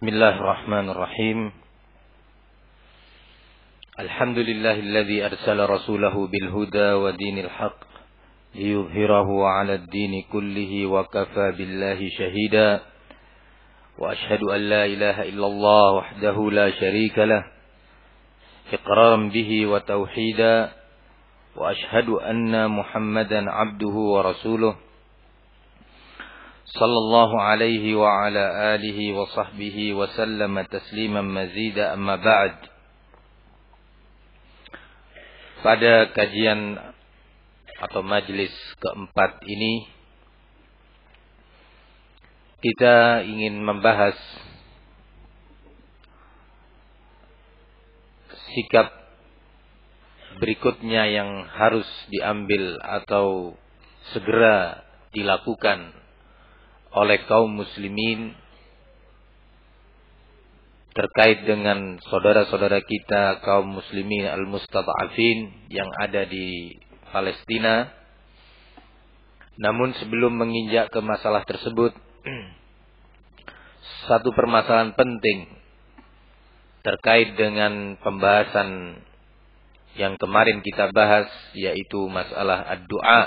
Bismillahirrahmanirrahim. Alhamdulillahilladzi arsala rasulahu bil huda wa dinil haqq liyudhhirahu 'ala ad-dini kullihi wa kafa billahi shahida. Wa ashhadu an la ilaha illallah wahdahu la syarika lah iqraran bihi wa tauhida. Wa ashhadu anna Muhammadan 'abduhu wa rasuluh sallallahu alaihi wa ala alihi wa sahbihi wa sallama tasliman mazida, amma ba'd. Pada kajian atau majlis keempat ini kita ingin membahas sikap berikutnya yang harus diambil atau segera dilakukan oleh kaum muslimin terkait dengan saudara-saudara kita kaum muslimin al-mustad'afin yang ada di Palestina. Namun sebelum menginjak ke masalah tersebut, satu permasalahan penting terkait dengan pembahasan yang kemarin kita bahas, yaitu masalah ad-du'a.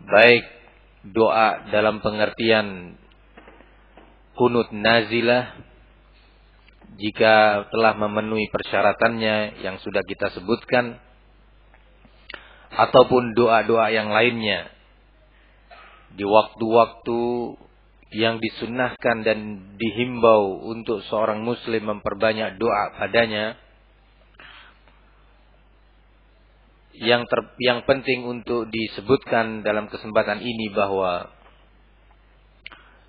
Baik doa dalam pengertian kunut nazilah jika telah memenuhi persyaratannya yang sudah kita sebutkan, ataupun doa-doa yang lainnya di waktu-waktu yang disunnahkan dan dihimbau untuk seorang muslim memperbanyak doa padanya. Yang penting untuk disebutkan dalam kesempatan ini bahwa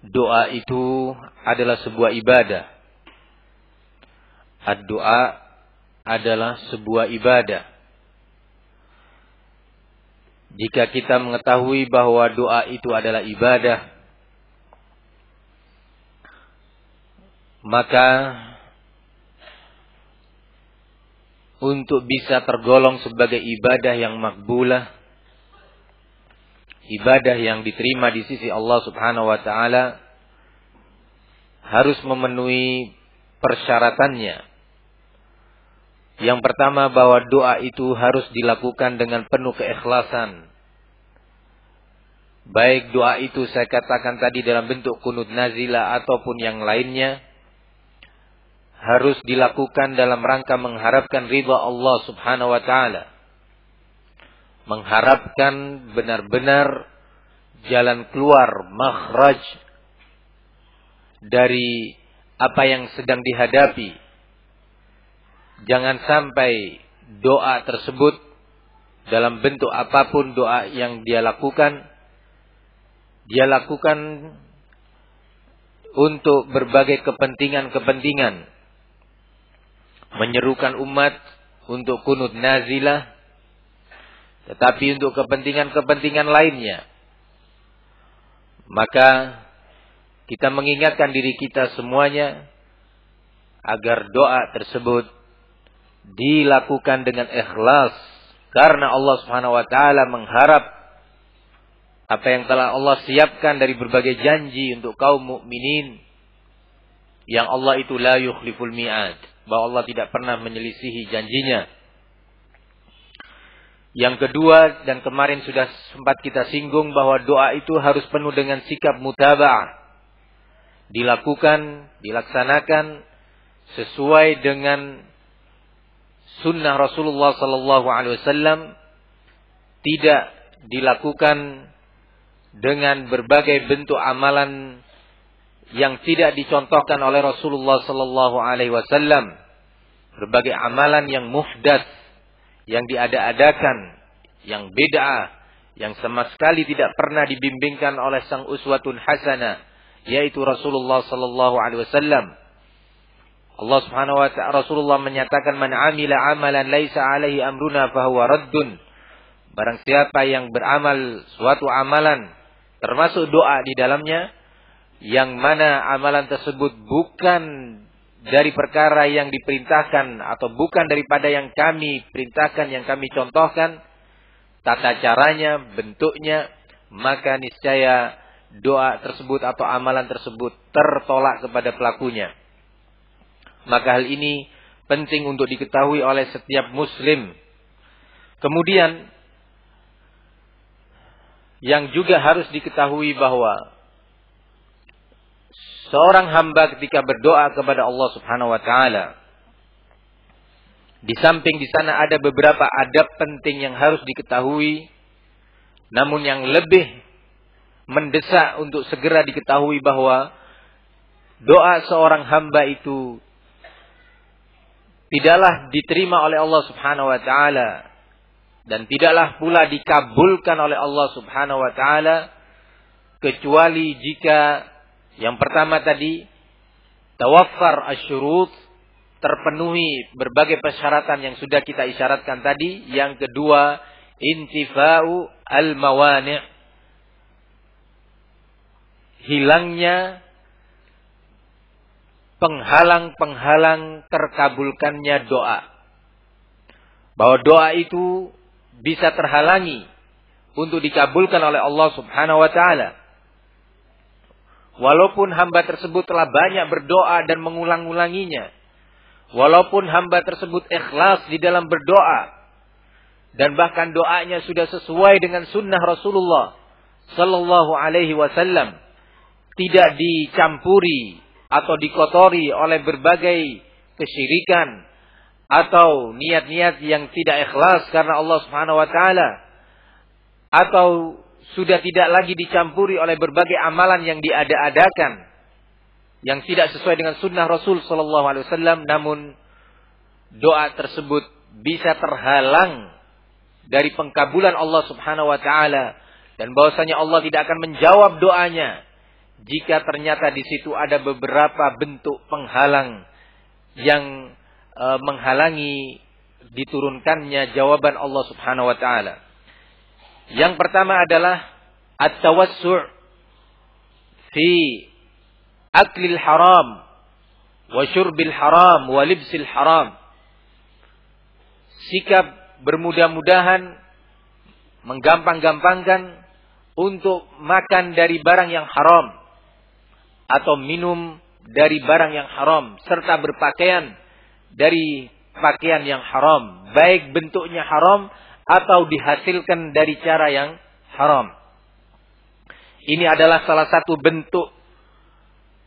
doa itu adalah sebuah ibadah. Ad-doa adalah sebuah ibadah. Jika kita mengetahui bahwa doa itu adalah ibadah, maka untuk bisa tergolong sebagai ibadah yang makbulah, ibadah yang diterima di sisi Allah Subhanahu wa taala, harus memenuhi persyaratannya. Yang pertama, bahwa doa itu harus dilakukan dengan penuh keikhlasan. Baik doa itu saya katakan tadi dalam bentuk kunut nazilah ataupun yang lainnya, harus dilakukan dalam rangka mengharapkan ridha Allah Subhanahu wa taala. Mengharapkan benar-benar jalan keluar, makhraj dari apa yang sedang dihadapi. Jangan sampai doa tersebut dalam bentuk apapun doa yang dia lakukan untuk berbagai kepentingan-kepentingan. Menyerukan umat untuk kunut nazilah, tetapi untuk kepentingan-kepentingan lainnya. Maka kita mengingatkan diri kita semuanya agar doa tersebut dilakukan dengan ikhlas, karena Allah Subhanahu wa taala mengharap apa yang telah Allah siapkan dari berbagai janji untuk kaum mukminin, yang Allah itu la yukhliful mi'ad, bahwa Allah tidak pernah menyelisihi janjinya. Yang kedua, dan kemarin sudah sempat kita singgung, bahwa doa itu harus penuh dengan sikap mutaba'ah. Dilaksanakan sesuai dengan sunnah Rasulullah sallallahu alaihi wasallam, tidak dilakukan dengan berbagai bentuk amalan yang tidak dicontohkan oleh Rasulullah sallallahu alaihi wasallam, berbagai amalan yang muhdats, yang diada-adakan, yang bid'ah, yang sama sekali tidak pernah dibimbingkan oleh sang uswatun hasanah, yaitu Rasulullah sallallahu alaihi wasallam. Allah Subhanahu wa ta'ala, Rasulullah menyatakan, man amila amalan laisa alaihi amruna fahuwa raddun. Barang siapa yang beramal suatu amalan termasuk doa di dalamnya, yang mana amalan tersebut bukan dari perkara yang diperintahkan atau bukan daripada yang kami perintahkan, yang kami contohkan tata caranya, bentuknya, maka niscaya doa tersebut atau amalan tersebut tertolak kepada pelakunya. Maka hal ini penting untuk diketahui oleh setiap muslim. Kemudian yang juga harus diketahui bahwa seorang hamba ketika berdoa kepada Allah Subhanahu wa taala, di samping di sana ada beberapa adab penting yang harus diketahui, namun yang lebih mendesak untuk segera diketahui bahwa doa seorang hamba itu tidaklah diterima oleh Allah Subhanahu wa taala dan tidaklah pula dikabulkan oleh Allah Subhanahu wa taala kecuali jika yang pertama tadi tawaffar asyurut, terpenuhi berbagai persyaratan yang sudah kita isyaratkan tadi. Yang kedua, intifa'u al-mawani', hilangnya penghalang-penghalang terkabulkannya doa. Bahwa doa itu bisa terhalangi untuk dikabulkan oleh Allah Subhanahu wa taala. Walaupun hamba tersebut telah banyak berdoa dan mengulang-ulanginya. Walaupun hamba tersebut ikhlas di dalam berdoa. Dan bahkan doanya sudah sesuai dengan sunnah Rasulullah sallallahu alaihi wasallam. Tidak dicampuri atau dikotori oleh berbagai kesyirikan atau niat-niat yang tidak ikhlas karena Allah Subhanahu wa taala, atau sudah tidak lagi dicampuri oleh berbagai amalan yang diada-adakan yang tidak sesuai dengan sunnah Rasul sallallahu alaihi wasallam, namun doa tersebut bisa terhalang dari pengkabulan Allah Subhanahu wa taala, dan bahwasanya Allah tidak akan menjawab doanya jika ternyata di situ ada beberapa bentuk penghalang yang menghalangi diturunkannya jawaban Allah Subhanahu wa taala. Yang pertama adalah at-tawassu' fi aklil haram wa syurbil haram wa libsil haram. Sikap bermudah-mudahan, menggampang-gampangkan untuk makan dari barang yang haram atau minum dari barang yang haram, serta berpakaian dari pakaian yang haram, baik bentuknya haram atau dihasilkan dari cara yang haram. Ini adalah salah satu bentuk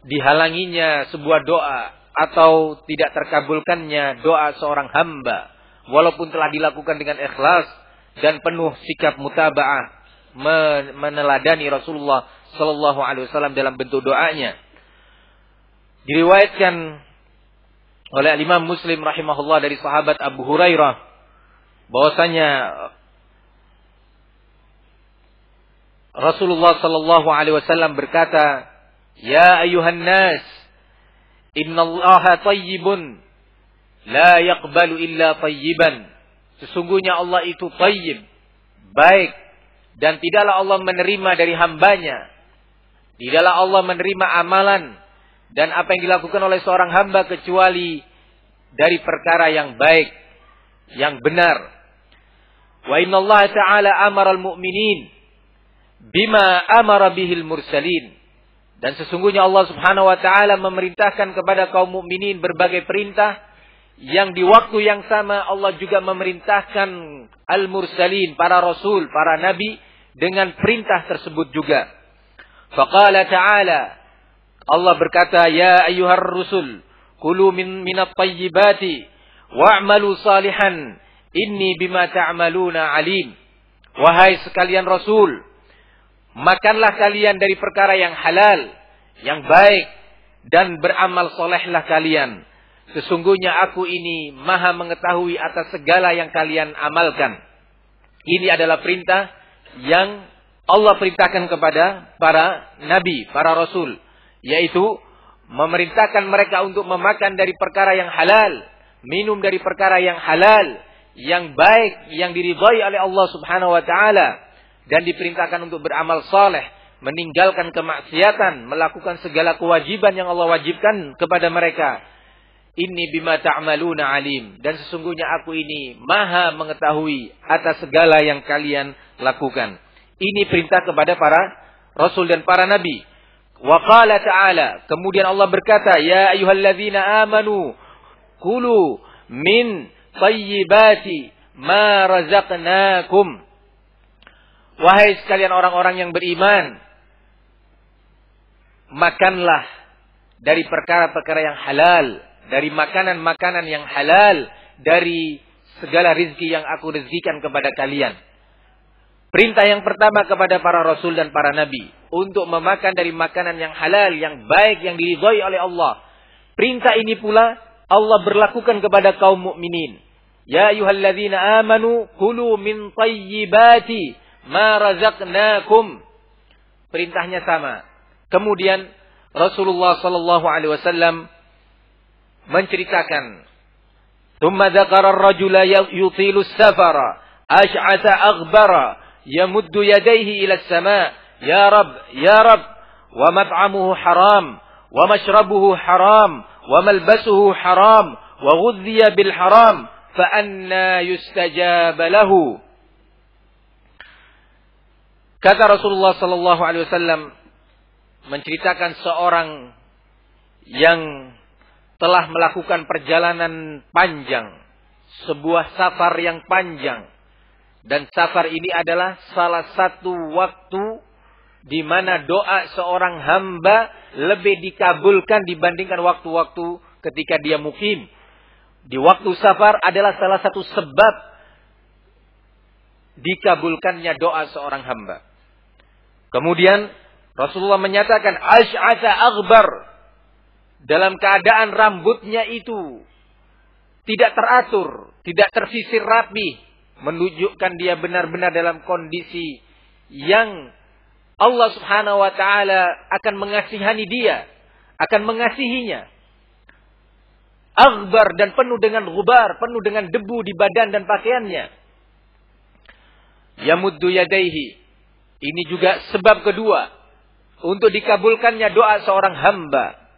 dihalanginya sebuah doa atau tidak terkabulkannya doa seorang hamba, walaupun telah dilakukan dengan ikhlas dan penuh sikap mutaba'ah, meneladani Rasulullah sallallahu alaihi wasallam dalam bentuk doanya. Diriwayatkan oleh Imam Muslim rahimahullah dari sahabat Abu Hurairah bahwasanya Rasulullah sallallahu alaihi wasallam berkata, "Ya ayuhan nas, innallaha thayyibun la yaqbalu illa thayyiban." Sesungguhnya Allah itu thayyib, baik, dan tidaklah Allah menerima dari hambanya. Tidaklah Allah menerima amalan dan apa yang dilakukan oleh seorang hamba kecuali dari perkara yang baik, yang benar. Wa innallaha ta'ala amara al-mu'minin bima amara bihil mursalin. Dan sesungguhnya Allah Subhanahu wa taala memerintahkan kepada kaum mukminin berbagai perintah yang di waktu yang sama Allah juga memerintahkan al-mursalin, para rasul, para nabi dengan perintah tersebut juga. Faqala ta'ala, Allah berkata, "Ya ayyuhar rusul, kulu minat tayyibati wa'malu salihan, inni bima ta'maluna alim." Wahai sekalian rasul, makanlah kalian dari perkara yang halal, yang baik, dan beramal solehlah kalian. Sesungguhnya aku ini maha mengetahui atas segala yang kalian amalkan. Ini adalah perintah yang Allah perintahkan kepada para nabi, para rasul, yaitu memerintahkan mereka untuk memakan dari perkara yang halal, minum dari perkara yang halal, yang baik, yang diridhai oleh Allah Subhanahu wa taala, dan diperintahkan untuk beramal saleh, meninggalkan kemaksiatan, melakukan segala kewajiban yang Allah wajibkan kepada mereka. Inni bima ta'maluna alim, dan sesungguhnya aku ini maha mengetahui atas segala yang kalian lakukan. Ini perintah kepada para Rasul dan para nabi. Wa qala ta'ala, kemudian Allah berkata, ya ayyuhalladzina amanu kulu min thayyibati ma razaqnakum. Wahai sekalian orang-orang yang beriman, makanlah dari perkara-perkara yang halal, dari makanan-makanan yang halal, dari segala rizki yang aku rezekikan kepada kalian. Perintah yang pertama kepada para rasul dan para nabi untuk memakan dari makanan yang halal, yang baik, yang diridhai oleh Allah. Perintah ini pula Allah berlakukan kepada kaum mukminin. Ya ayyuhalladzina amanu kulu min thayyibati ma razaqnakum. Perintahnya sama. Kemudian Rasulullah sallallahu alaihi wasallam menceritakan, "Tsumma dzakara ar-rajula yutilu as-safara, ash'atha aghbara, yamuddu yadayhi ila as-sama', ya rab, wa mat'amuhu haram, wa mashrabuhu haram, wa malbasuhu haram, wa ghudhiya bil haram, fa anna yustajab lahu." Kata Rasulullah sallallahu alaihi wasallam menceritakan seorang yang telah melakukan perjalanan panjang, sebuah safar yang panjang. Dan safar ini adalah salah satu waktu di mana doa seorang hamba lebih dikabulkan dibandingkan waktu-waktu ketika dia mukim. Di waktu safar adalah salah satu sebab dikabulkannya doa seorang hamba. Kemudian Rasulullah menyatakan ash'atha aghbar, dalam keadaan rambutnya itu tidak teratur, tidak tersisir rapi, menunjukkan dia benar-benar dalam kondisi yang Allah Subhanahu wa taala akan mengasihani dia, akan mengasihinya. Aghbar, dan penuh dengan ghubar, penuh dengan debu di badan dan pakaiannya. Yamuddu yadaihi, ini juga sebab kedua untuk dikabulkannya doa seorang hamba.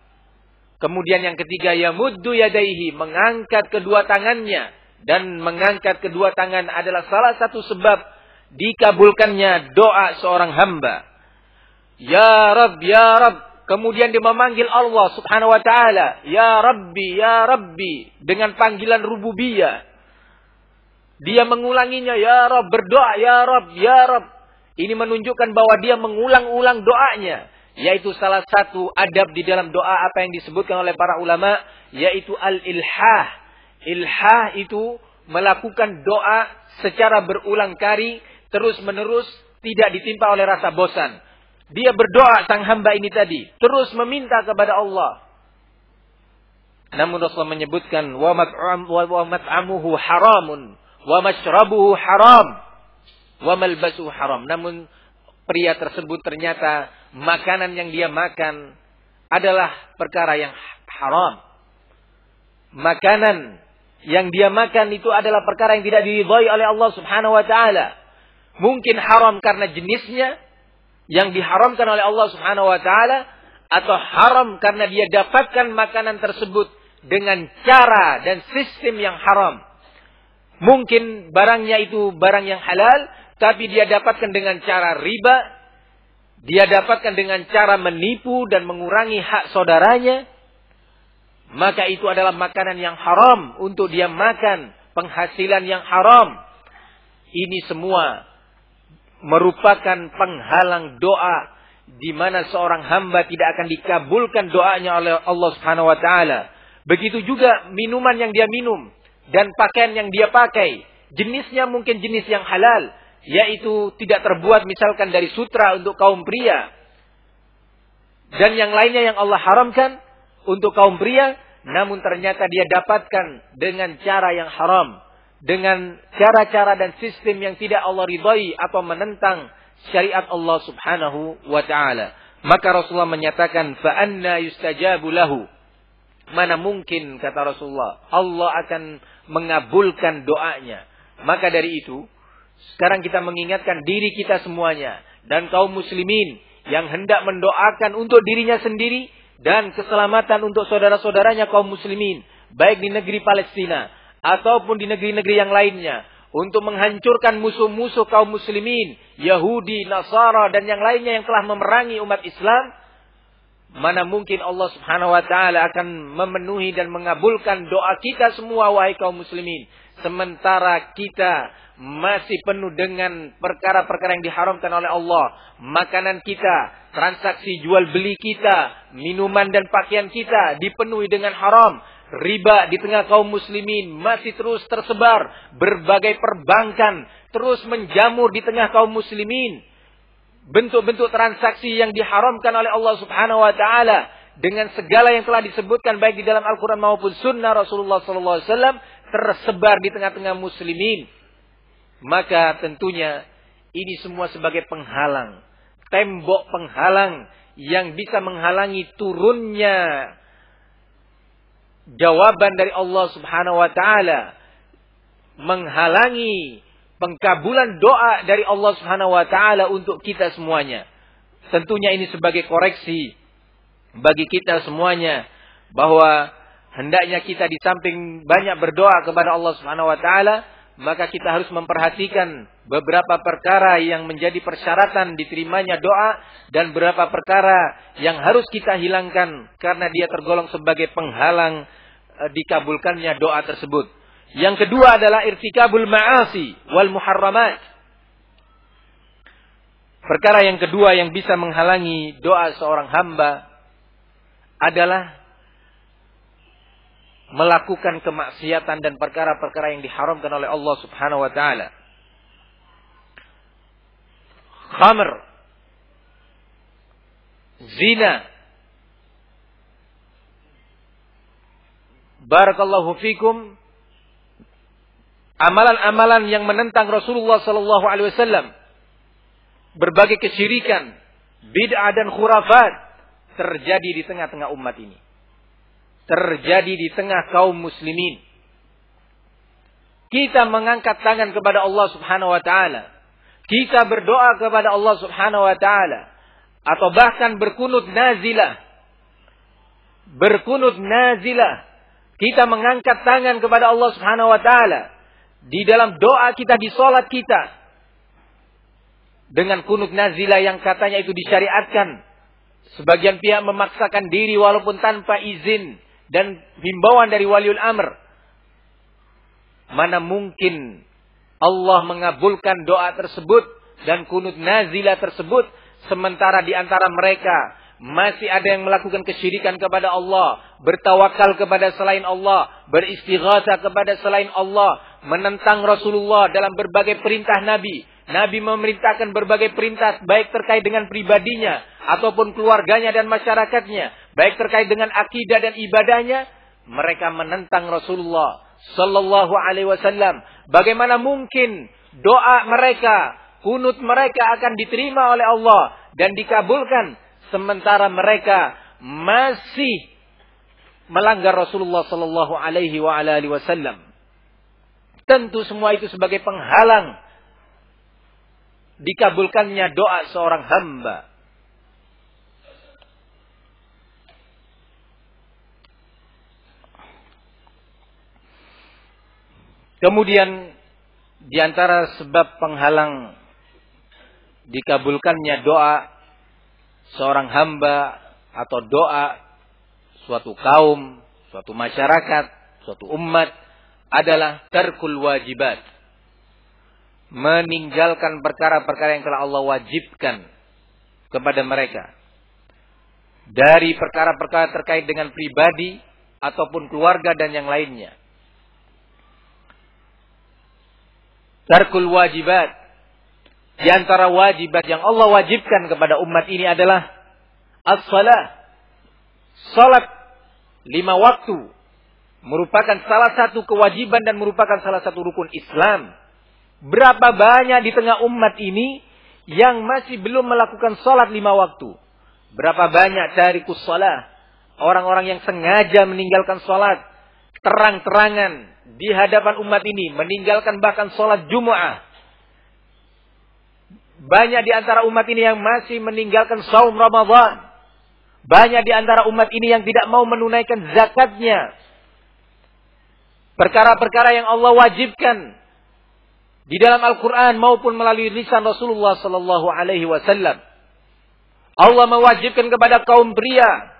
Kemudian yang ketiga, yamuddu yadaihi, mengangkat kedua tangannya. Dan mengangkat kedua tangan adalah salah satu sebab dikabulkannya doa seorang hamba. Ya Rabb, ya Rabb. Kemudian dia memanggil Allah subhanahu wa ta'ala. Ya Rabbi, dengan panggilan rububiyah. Dia mengulanginya, ya Rabb, berdoa, ya Rabb, ya Rabb. Ini menunjukkan bahwa dia mengulang-ulang doanya. Yaitu salah satu adab di dalam doa apa yang disebutkan oleh para ulama. Yaitu al-ilhah. Ilhah itu melakukan doa secara berulang kali. Terus menerus, tidak ditimpa oleh rasa bosan. Dia berdoa sang hamba ini tadi. Terus meminta kepada Allah. Namun Rasulullah menyebutkan. Wa mat'amuhu haramun. Wa mashrabuhu haram. Wa malbasuhu haram. Namun pria tersebut ternyata makanan yang dia makan adalah perkara yang haram. Makanan yang dia makan itu adalah perkara yang tidak diridhai oleh Allah Subhanahu wa taala. Mungkin haram karena jenisnya yang diharamkan oleh Allah Subhanahu wa taala, atau haram karena dia dapatkan makanan tersebut dengan cara dan sistem yang haram. Mungkin barangnya itu barang yang halal, tapi dia dapatkan dengan cara riba, dia dapatkan dengan cara menipu dan mengurangi hak saudaranya, maka itu adalah makanan yang haram untuk dia makan, penghasilan yang haram. Ini semua merupakan penghalang doa, di mana seorang hamba tidak akan dikabulkan doanya oleh Allah Subhanahu wa taala. Begitu juga minuman yang dia minum dan pakaian yang dia pakai, jenisnya mungkin jenis yang halal, yaitu tidak terbuat misalkan dari sutra untuk kaum pria. Dan yang lainnya yang Allah haramkan untuk kaum pria, namun ternyata dia dapatkan dengan cara yang haram. Dengan cara-cara dan sistem yang tidak Allah ridhai atau menentang syariat Allah Subhanahu wa ta'ala. Maka Rasulullah menyatakan, فَأَنَّا يُسْتَجَابُ لَهُ. Mana mungkin, kata Rasulullah, Allah akan mengabulkan doanya. Maka dari itu, sekarang kita mengingatkan diri kita semuanya dan kaum muslimin yang hendak mendoakan untuk dirinya sendiri dan keselamatan untuk saudara-saudaranya kaum muslimin, baik di negeri Palestina ataupun di negeri-negeri yang lainnya, untuk menghancurkan musuh-musuh kaum muslimin, Yahudi, Nasara, dan yang lainnya yang telah memerangi umat Islam, mana mungkin Allah Subhanahu wa taala akan memenuhi dan mengabulkan doa kita semua, wahai kaum muslimin, sementara kita masih penuh dengan perkara-perkara yang diharamkan oleh Allah. Makanan kita, transaksi jual beli kita, minuman dan pakaian kita dipenuhi dengan haram. Riba di tengah kaum muslimin masih terus tersebar. Berbagai perbankan terus menjamur di tengah kaum muslimin. Bentuk-bentuk transaksi yang diharamkan oleh Allah Subhanahu wa taala dengan segala yang telah disebutkan baik di dalam Al-Qur'an maupun sunnah Rasulullah sallallahu alaihi wasallam tersebar di tengah-tengah muslimin. Maka tentunya ini semua sebagai penghalang, tembok penghalang yang bisa menghalangi turunnya jawaban dari Allah Subhanahu wa taala, menghalangi pengkabulan doa dari Allah Subhanahu wa taala untuk kita semuanya. Tentunya ini sebagai koreksi bagi kita semuanya, bahwa hendaknya kita di samping banyak berdoa kepada Allah Subhanahu wa taala, maka kita harus memperhatikan beberapa perkara yang menjadi persyaratan diterimanya doa dan beberapa perkara yang harus kita hilangkan karena dia tergolong sebagai penghalang dikabulkannya doa tersebut. Yang kedua adalah irtikabul ma'asi wal muharramat. Perkara yang kedua yang bisa menghalangi doa seorang hamba adalah melakukan kemaksiatan dan perkara-perkara yang diharamkan oleh Allah Subhanahu wa taala. Khamr, zina, barakallahu fikum, amalan-amalan yang menentang Rasulullah sallallahu alaihi wasallam, berbagai kesyirikan, bid'ah dan khurafat terjadi di tengah-tengah umat ini. Terjadi di tengah kaum muslimin. Kita mengangkat tangan kepada Allah Subhanahu wa taala. Kita berdoa kepada Allah Subhanahu wa taala, atau bahkan berkunut nazilah. Berkunut nazilah. Kita mengangkat tangan kepada Allah Subhanahu wa taala di dalam doa kita, di salat kita, dengan kunut nazilah yang katanya itu disyariatkan. Sebagian pihak memaksakan diri walaupun tanpa izin dan himbauan dari waliul amr. Mana mungkin Allah mengabulkan doa tersebut dan kunut nazilah tersebut, sementara di antara mereka masih ada yang melakukan kesyirikan kepada Allah, bertawakal kepada selain Allah, beristighatsah kepada selain Allah, menentang Rasulullah dalam berbagai perintah Nabi. Nabi memerintahkan berbagai perintah, baik terkait dengan pribadinya ataupun keluarganya dan masyarakatnya, baik terkait dengan akidah dan ibadahnya. Mereka menentang Rasulullah sallallahu alaihi wasallam. Bagaimana mungkin doa mereka, kunut mereka akan diterima oleh Allah dan dikabulkan, sementara mereka masih melanggar Rasulullah sallallahu alaihi wasallam. Tentu semua itu sebagai penghalang dikabulkannya doa seorang hamba. Kemudian di antara sebab penghalang dikabulkannya doa seorang hamba atau doa suatu kaum, suatu masyarakat, suatu umat adalah tarkul wajibat. Meninggalkan perkara-perkara yang telah Allah wajibkan kepada mereka. Dari perkara-perkara terkait dengan pribadi ataupun keluarga dan yang lainnya. Tarkul wajibat. Di antara wajibat yang Allah wajibkan kepada umat ini adalah as-salah. Salat 5 waktu merupakan salah satu kewajiban dan merupakan salah satu rukun Islam. Berapa banyak di tengah umat ini yang masih belum melakukan salat 5 waktu. Berapa banyak tarikus salah, orang-orang yang sengaja meninggalkan salat terang-terangan di hadapan umat ini, meninggalkan bahkan salat Jumu'ah. Banyak di antara umat ini yang masih meninggalkan saum Ramadan. Banyak di antara umat ini yang tidak mau menunaikan zakatnya. Perkara-perkara yang Allah wajibkan di dalam Al-Quran maupun melalui lisan Rasulullah sallallahu alaihi wasallam. Allah mewajibkan kepada kaum pria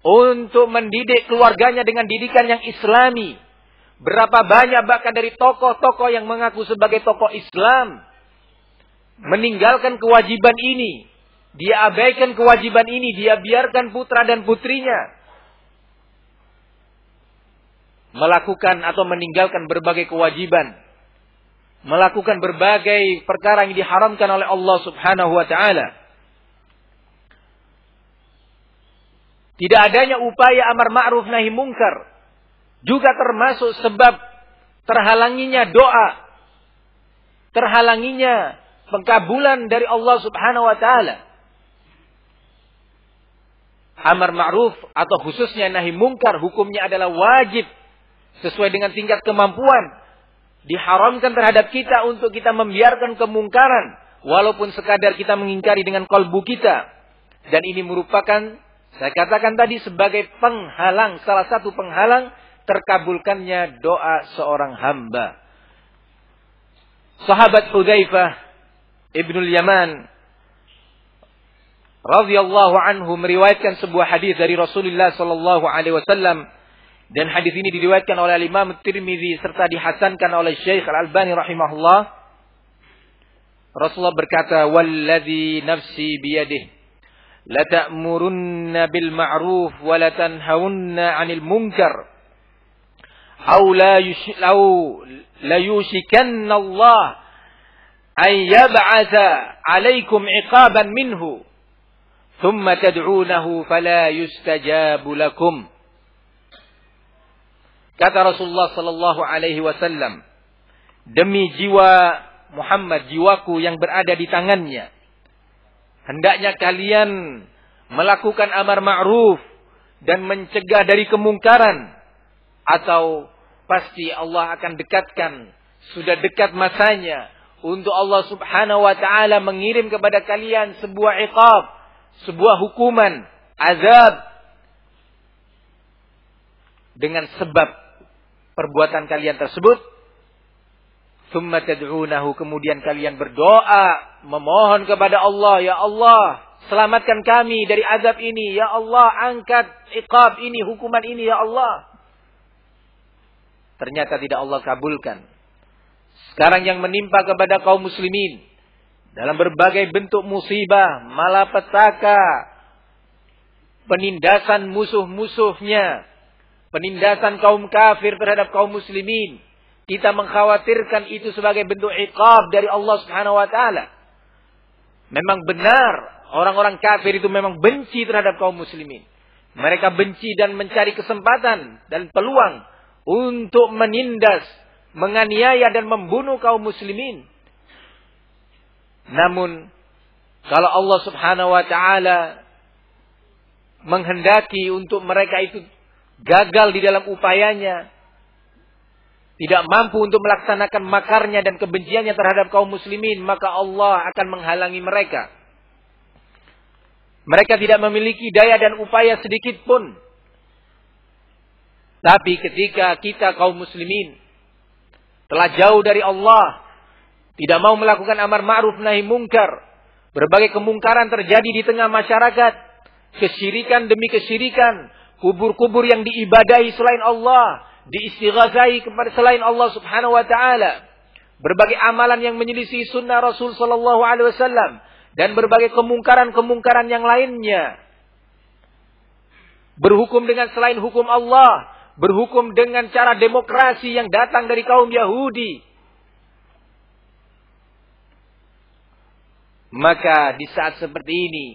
untuk mendidik keluarganya dengan didikan yang islami. Berapa banyak bahkan dari tokoh-tokoh yang mengaku sebagai tokoh Islam meninggalkan kewajiban ini. Dia abaikan kewajiban ini. Dia biarkan putra dan putrinya melakukan atau meninggalkan berbagai kewajiban. Melakukan berbagai perkara yang diharamkan oleh Allah subhanahu wa ta'ala. Tidak adanya upaya amar ma'ruf nahi mungkar juga termasuk sebab terhalanginya doa, terhalanginya pengkabulan dari Allah subhanahu wa ta'ala. Amar ma'ruf atau khususnya nahi mungkar hukumnya adalah wajib sesuai dengan tingkat kemampuan. Diharamkan terhadap kita untuk kita membiarkan kemungkaran walaupun sekadar kita mengingkari dengan kalbu kita. Dan ini merupakan, saya katakan tadi, sebagai penghalang, salah satu penghalang terkabulkannya doa seorang hamba. Sahabat Hudzaifah Ibnul Yaman radhiyallahu anhu meriwayatkan sebuah hadis dari Rasulullah sallallahu alaihi wasallam, dan hadis ini diriwayatkan oleh Imam Tirmizi serta dihasankan oleh Syekh Al-Albani rahimahullah. Rasulullah berkata, "Wallazi nafsi biyadihi la ta'murunna bil ma'ruf wa la tanhawunna 'anil munkar aw la yushikanna Allah ay yab'atha 'alaykum 'iqaban minhu thumma tad'unahu fala yustajabu lakum." Kata Rasulullah sallallahu alaihi wasallam, demi jiwa Muhammad, jiwaku yang berada di tangannya, hendaknya kalian melakukan amar ma'ruf dan mencegah dari kemungkaran, atau pasti Allah akan dekatkan, sudah dekat masanya untuk Allah subhanahu wa ta'ala mengirim kepada kalian sebuah iqab, sebuah hukuman, azab, dengan sebab perbuatan kalian tersebut. Tsumma tad'unahu, kemudian kalian berdoa, memohon kepada Allah, ya Allah, selamatkan kami dari azab ini, ya Allah, angkat iqab ini, hukuman ini, ya Allah. Ternyata tidak Allah kabulkan. Sekarang yang menimpa kepada kaum muslimin dalam berbagai bentuk musibah, malapetaka, penindasan musuh-musuhnya, penindasan kaum kafir terhadap kaum muslimin, kita mengkhawatirkan itu sebagai bentuk iqab dari Allah subhanahu wa ta'ala. Memang benar, orang-orang kafir itu memang benci terhadap kaum muslimin. Mereka benci dan mencari kesempatan dan peluang untuk menindas, menganiaya dan membunuh kaum muslimin. Namun, kalau Allah subhanahu wa ta'ala menghendaki untuk mereka itu gagal di dalam upayanya, tidak mampu untuk melaksanakan makarnya dan kebenciannya terhadap kaum muslimin, maka Allah akan menghalangi mereka. Mereka tidak memiliki daya dan upaya sedikit pun. Tapi ketika kita kaum muslimin telah jauh dari Allah, tidak mau melakukan amar ma'ruf nahi mungkar, berbagai kemungkaran terjadi di tengah masyarakat, kesyirikan demi kesyirikan, kubur-kubur yang diibadahi selain Allah, diistighatsai kepada selain Allah subhanahu wa ta'ala, berbagai amalan yang menyelisih sunnah Rasul sallallahu alaihi wasallam, dan berbagai kemungkaran-kemungkaran yang lainnya. Berhukum dengan selain hukum Allah, berhukum dengan cara demokrasi yang datang dari kaum Yahudi. Maka di saat seperti ini,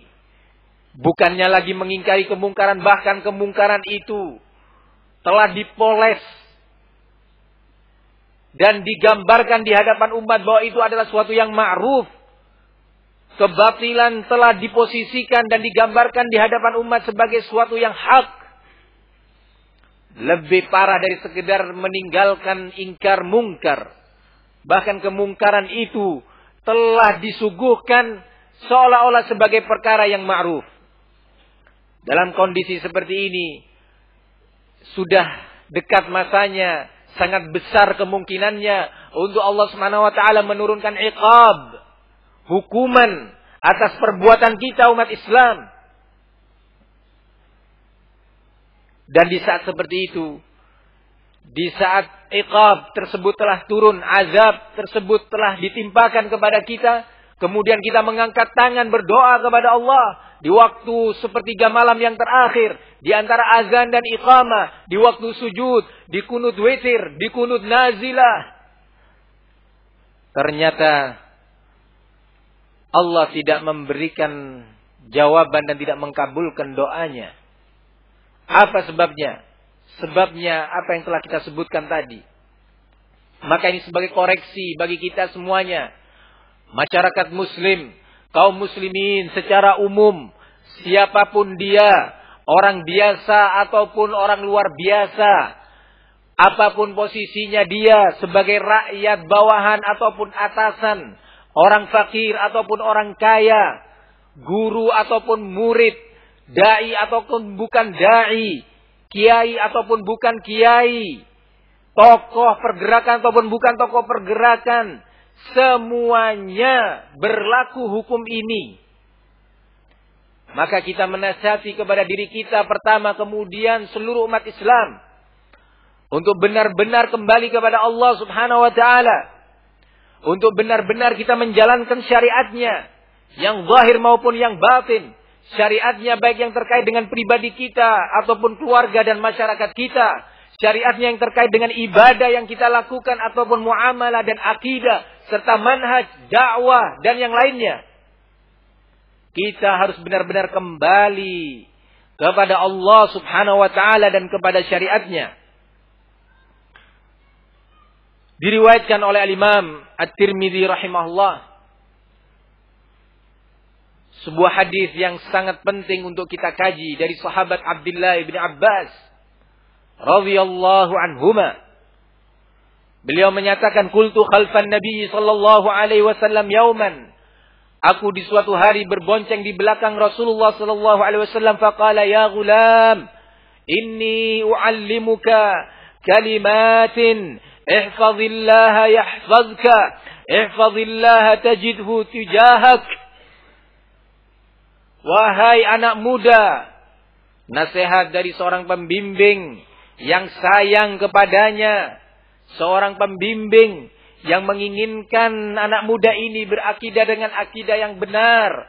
bukannya lagi mengingkari kemungkaran, bahkan kemungkaran itu telah dipoles dan digambarkan di hadapan umat bahwa itu adalah suatu yang ma'ruf. Kebatilan telah diposisikan dan digambarkan di hadapan umat sebagai suatu yang hak. Lebih parah dari sekedar meninggalkan ingkar mungkar. Bahkan kemungkaran itu telah disuguhkan seolah-olah sebagai perkara yang ma'ruf. Dalam kondisi seperti ini, sudah dekat masanya, sangat besar kemungkinannya untuk Allah Subhanahu wa taala menurunkan iqab, hukuman atas perbuatan kita umat Islam. Dan di saat seperti itu, di saat iqab tersebut telah turun, azab tersebut telah ditimpakan kepada kita, kemudian kita mengangkat tangan berdoa kepada Allah di waktu sepertiga malam yang terakhir, di antara azan dan iqamah, di waktu sujud, di kunut witir, di kunut nazilah. Ternyata Allah tidak memberikan jawaban dan tidak mengkabulkan doanya. Apa sebabnya? Sebabnya apa yang telah kita sebutkan tadi. Maka ini sebagai koreksi bagi kita semuanya. Masyarakat muslim, kaum muslimin secara umum, siapapun dia, orang biasa ataupun orang luar biasa, apapun posisinya dia sebagai rakyat bawahan ataupun atasan, orang fakir ataupun orang kaya, guru ataupun murid, dai ataupun bukan dai, kiai ataupun bukan kiai, tokoh pergerakan ataupun bukan tokoh pergerakan, semuanya berlaku hukum ini. Maka kita menasihati kepada diri kita pertama, kemudian seluruh umat Islam, untuk benar-benar kembali kepada Allah Subhanahu wa taala, untuk benar-benar kita menjalankan syariatnya, yang zahir maupun yang batin. Syariatnya baik yang terkait dengan pribadi kita ataupun keluarga dan masyarakat kita. Syariatnya yang terkait dengan ibadah yang kita lakukan ataupun muamalah dan akidah serta manhaj, dakwah dan yang lainnya. Kita harus benar-benar kembali kepada Allah Subhanahu wa taala dan kepada syariatnya. Diriwayatkan oleh Al-Imam At-Tirmidzi rahimahullah, sebuah hadis yang sangat penting untuk kita kaji dari sahabat Abdullah bin Abbas radhiyallahu anhuma. Beliau menyatakan, qultu khalfan Nabi sallallahu alaihi wasallam yauman. Aku di suatu hari berbonceng di belakang Rasulullah sallallahu alaihi wasallam, faqala ya ghulam, inni uallimuka kalimatin ihfazillaha yahfazka, ihfazillaha tajidhu tujahak. Wahai anak muda, nasihat dari seorang pembimbing yang sayang kepadanya, seorang pembimbing yang menginginkan anak muda ini berakidah dengan akidah yang benar,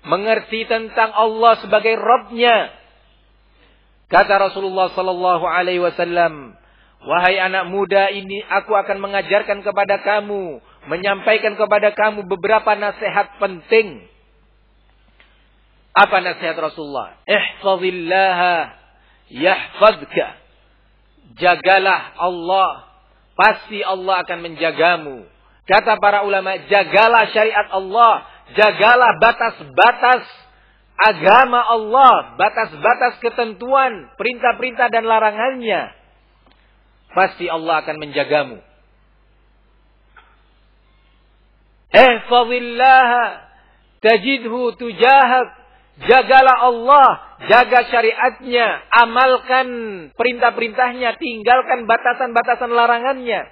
mengerti tentang Allah sebagai Rabb-Nya. Kata Rasulullah sallallahu alaihi wasallam, wahai anak muda ini, aku akan mengajarkan kepada kamu, menyampaikan kepada kamu beberapa nasihat penting. Apa nasihat Rasulullah? Ihfazillaha yahfazka. Jagalah Allah, pasti Allah akan menjagamu. Kata para ulama, jagalah syariat Allah, jagalah batas-batas agama Allah, batas-batas ketentuan, perintah-perintah dan larangannya. Pasti Allah akan menjagamu. Ihfazillaha tajidhu tujahak. Jagalah Allah, jaga syariatnya, amalkan perintah-perintahnya, tinggalkan batasan-batasan larangannya.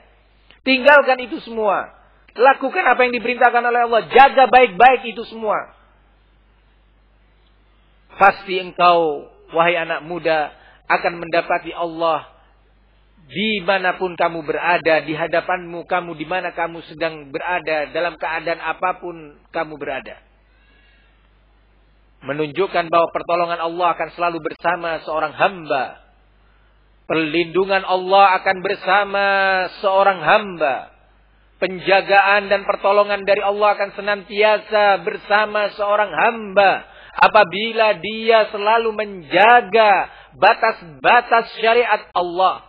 Tinggalkan itu semua. Lakukan apa yang diperintahkan oleh Allah, jaga baik-baik itu semua. Pasti engkau, wahai anak muda, akan mendapati Allah dimanapun kamu berada, di hadapanmu kamu, di mana kamu sedang berada, dalam keadaan apapun kamu berada. Menunjukkan bahwa pertolongan Allah akan selalu bersama seorang hamba. Perlindungan Allah akan bersama seorang hamba. Penjagaan dan pertolongan dari Allah akan senantiasa bersama seorang hamba. Apabila dia selalu menjaga batas-batas syariat Allah.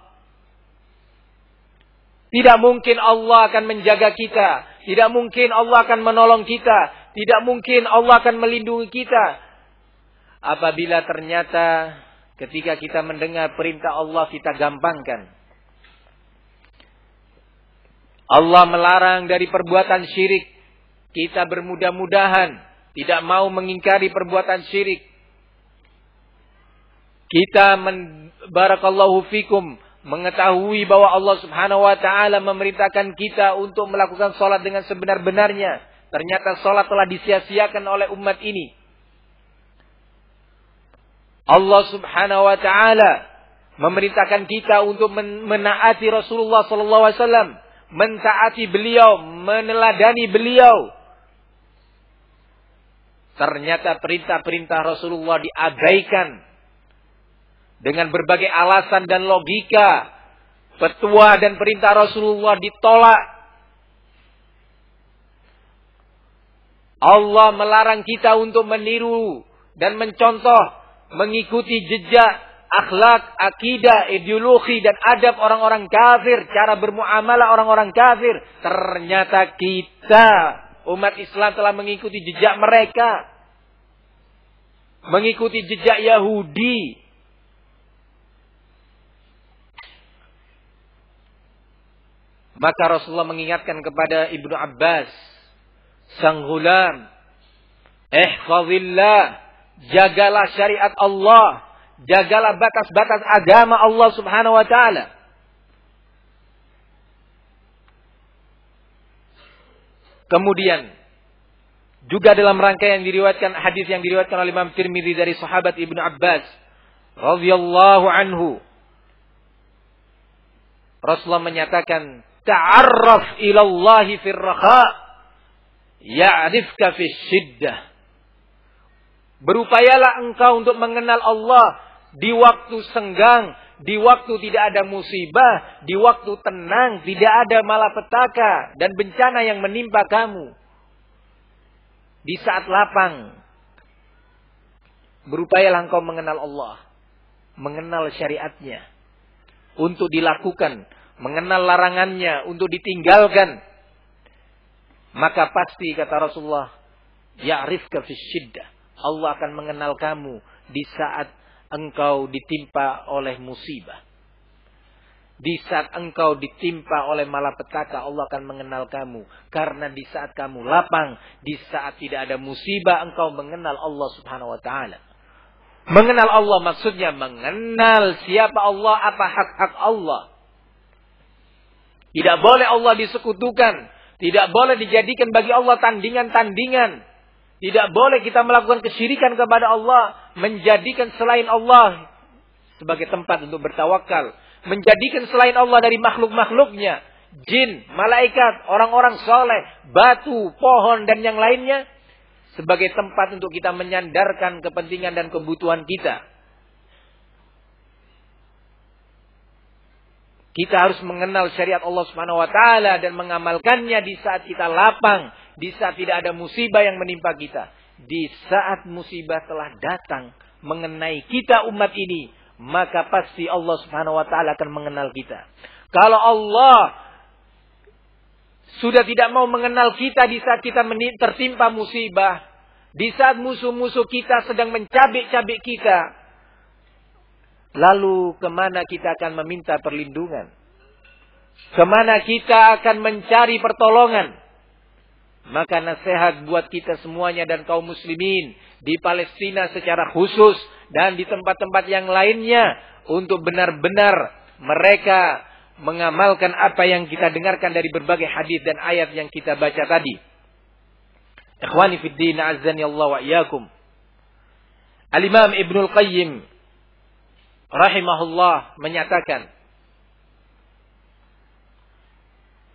Tidak mungkin Allah akan menjaga kita. Tidak mungkin Allah akan menolong kita. Tidak mungkin Allah akan melindungi kita. Apabila ternyata ketika kita mendengar perintah Allah kita gampangkan. Allah melarang dari perbuatan syirik. Kita bermudah-mudahan tidak mau mengingkari perbuatan syirik. Kita barakallahu fikum mengetahui bahwa Allah Subhanahu wa taala memerintahkan kita untuk melakukan salat dengan sebenar-benarnya, ternyata salat telah disia-siakan oleh umat ini. Allah Subhanahu wa taala memerintahkan kita untuk menaati Rasulullah sallallahu alaihi wasallam, mentaati beliau, meneladani beliau. Ternyata perintah-perintah Rasulullah diabaikan dengan berbagai alasan dan logika. Petua dan perintah Rasulullah ditolak. Allah melarang kita untuk meniru dan mencontoh, mengikuti jejak, akhlak, akidah, ideologi dan adab orang-orang kafir, cara bermuamalah orang-orang kafir. Ternyata kita, umat Islam, telah mengikuti jejak mereka. Mengikuti jejak Yahudi. Maka Rasulullah mengingatkan kepada Ibnu Abbas, sang ghulam, ihfazillah, jagalah syariat Allah, jagalah batas-batas agama Allah Subhanahu wa taala. Kemudian juga dalam rangkaian diriwayatkan hadis yang diriwayatkan oleh Imam Tirmidzi dari sahabat Ibnu Abbas radhiyallahu anhu, Rasulullah menyatakan, ta'arraf ila Allah fir raha ya'rifka fis shiddah. Berupayalah engkau untuk mengenal Allah di waktu senggang, di waktu tidak ada musibah, di waktu tenang, tidak ada malapetaka dan bencana yang menimpa kamu. Di saat lapang, berupayalah engkau mengenal Allah, mengenal syariatnya untuk dilakukan, mengenal larangannya untuk ditinggalkan. Maka pasti, kata Rasulullah, ya'rifka fis syiddah, Allah akan mengenal kamu di saat engkau ditimpa oleh musibah. Di saat engkau ditimpa oleh malapetaka, Allah akan mengenal kamu. Karena di saat kamu lapang, di saat tidak ada musibah, engkau mengenal Allah Subhanahu wa taala. Mengenal Allah maksudnya mengenal siapa Allah, apa hak-hak Allah. Tidak boleh Allah disekutukan. Tidak boleh dijadikan bagi Allah tandingan-tandingan. Tidak boleh kita melakukan kesyirikan kepada Allah. Menjadikan selain Allah sebagai tempat untuk bertawakal. Menjadikan selain Allah dari makhluk-makhluknya. Jin, malaikat, orang-orang soleh, batu, pohon, dan yang lainnya. Sebagai tempat untuk kita menyandarkan kepentingan dan kebutuhan kita. Kita harus mengenal syariat Allah Subhanahu wa taala dan mengamalkannya di saat kita lapang, di saat tidak ada musibah yang menimpa kita. Di saat musibah telah datang mengenai kita umat ini, maka pasti Allah Subhanahu wa taala akan mengenal kita. Kalau Allah sudah tidak mau mengenal kita di saat kita tertimpa musibah, di saat musuh-musuh kita sedang mencabik-cabik kita, lalu kemana kita akan meminta perlindungan? Kemana kita akan mencari pertolongan? Maka nasihat buat kita semuanya dan kaum muslimin di Palestina secara khusus dan di tempat-tempat yang lainnya untuk benar-benar mereka mengamalkan apa yang kita dengarkan dari berbagai hadis dan ayat yang kita baca tadi. Ikhwani fid din, azzani Allah wa iyyakum. Al-Imam Ibnul Qayyim rahimahullah menyatakan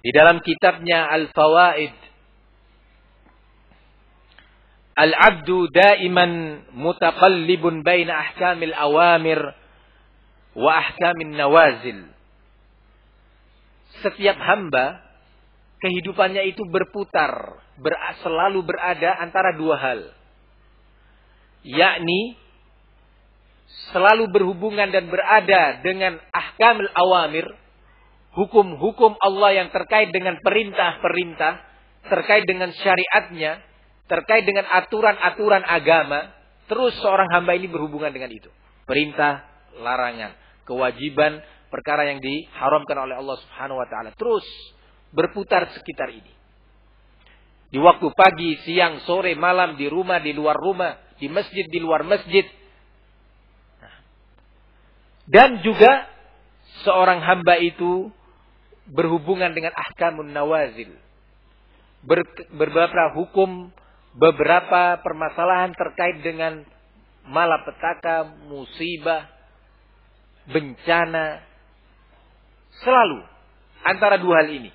di dalam kitabnya Al-Fawaid, al-'abdu daiman mutaqallibun baina ahkamil awamir wa ahkamin nawazil. Setiap hamba kehidupannya itu berputar, selalu berada antara dua hal. Yakni selalu berhubungan dan berada dengan ahkamil awamir, hukum-hukum Allah yang terkait dengan perintah-perintah, terkait dengan syariatnya, terkait dengan aturan-aturan agama. Terus seorang hamba ini berhubungan dengan itu. Perintah, larangan, kewajiban, perkara yang diharamkan oleh Allah Subhanahu wa taala. Terus berputar sekitar ini. Di waktu pagi, siang, sore, malam, di rumah, di luar rumah, di masjid, di luar masjid. Dan juga seorang hamba itu berhubungan dengan ahkamun nawazil. Beberapa hukum, beberapa permasalahan terkait dengan malapetaka, musibah, bencana. Selalu antara dua hal ini.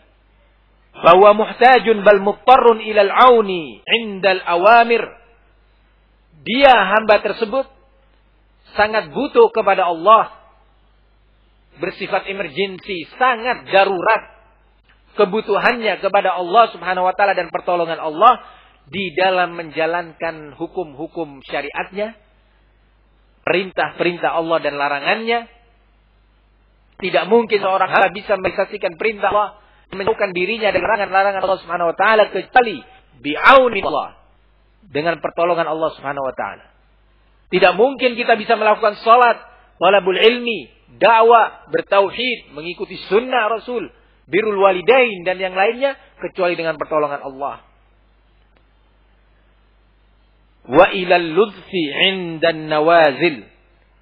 Bahwa muhtajun bal muttarrun ilal auni indal awamir. Dia hamba tersebut sangat butuh kepada Allah. Bersifat emergensi, sangat darurat. Kebutuhannya kepada Allah subhanahu wa ta'ala dan pertolongan Allah. Di dalam menjalankan hukum-hukum syariatnya. Perintah-perintah Allah dan larangannya. Tidak mungkin seorang hamba bisa merealisasikan perintah Allah. Menjauhkan dirinya dari larangan-larangan Allah subhanahu wa ta'ala. Kecuali bi'auni Allah. Dengan pertolongan Allah subhanahu wa ta'ala. Tidak mungkin kita bisa melakukan salat, talabul ilmi, dakwah, bertauhid, mengikuti sunnah Rasul, birrul walidain dan yang lainnya kecuali dengan pertolongan Allah. Wa ilal ludfi 'indan nawazil,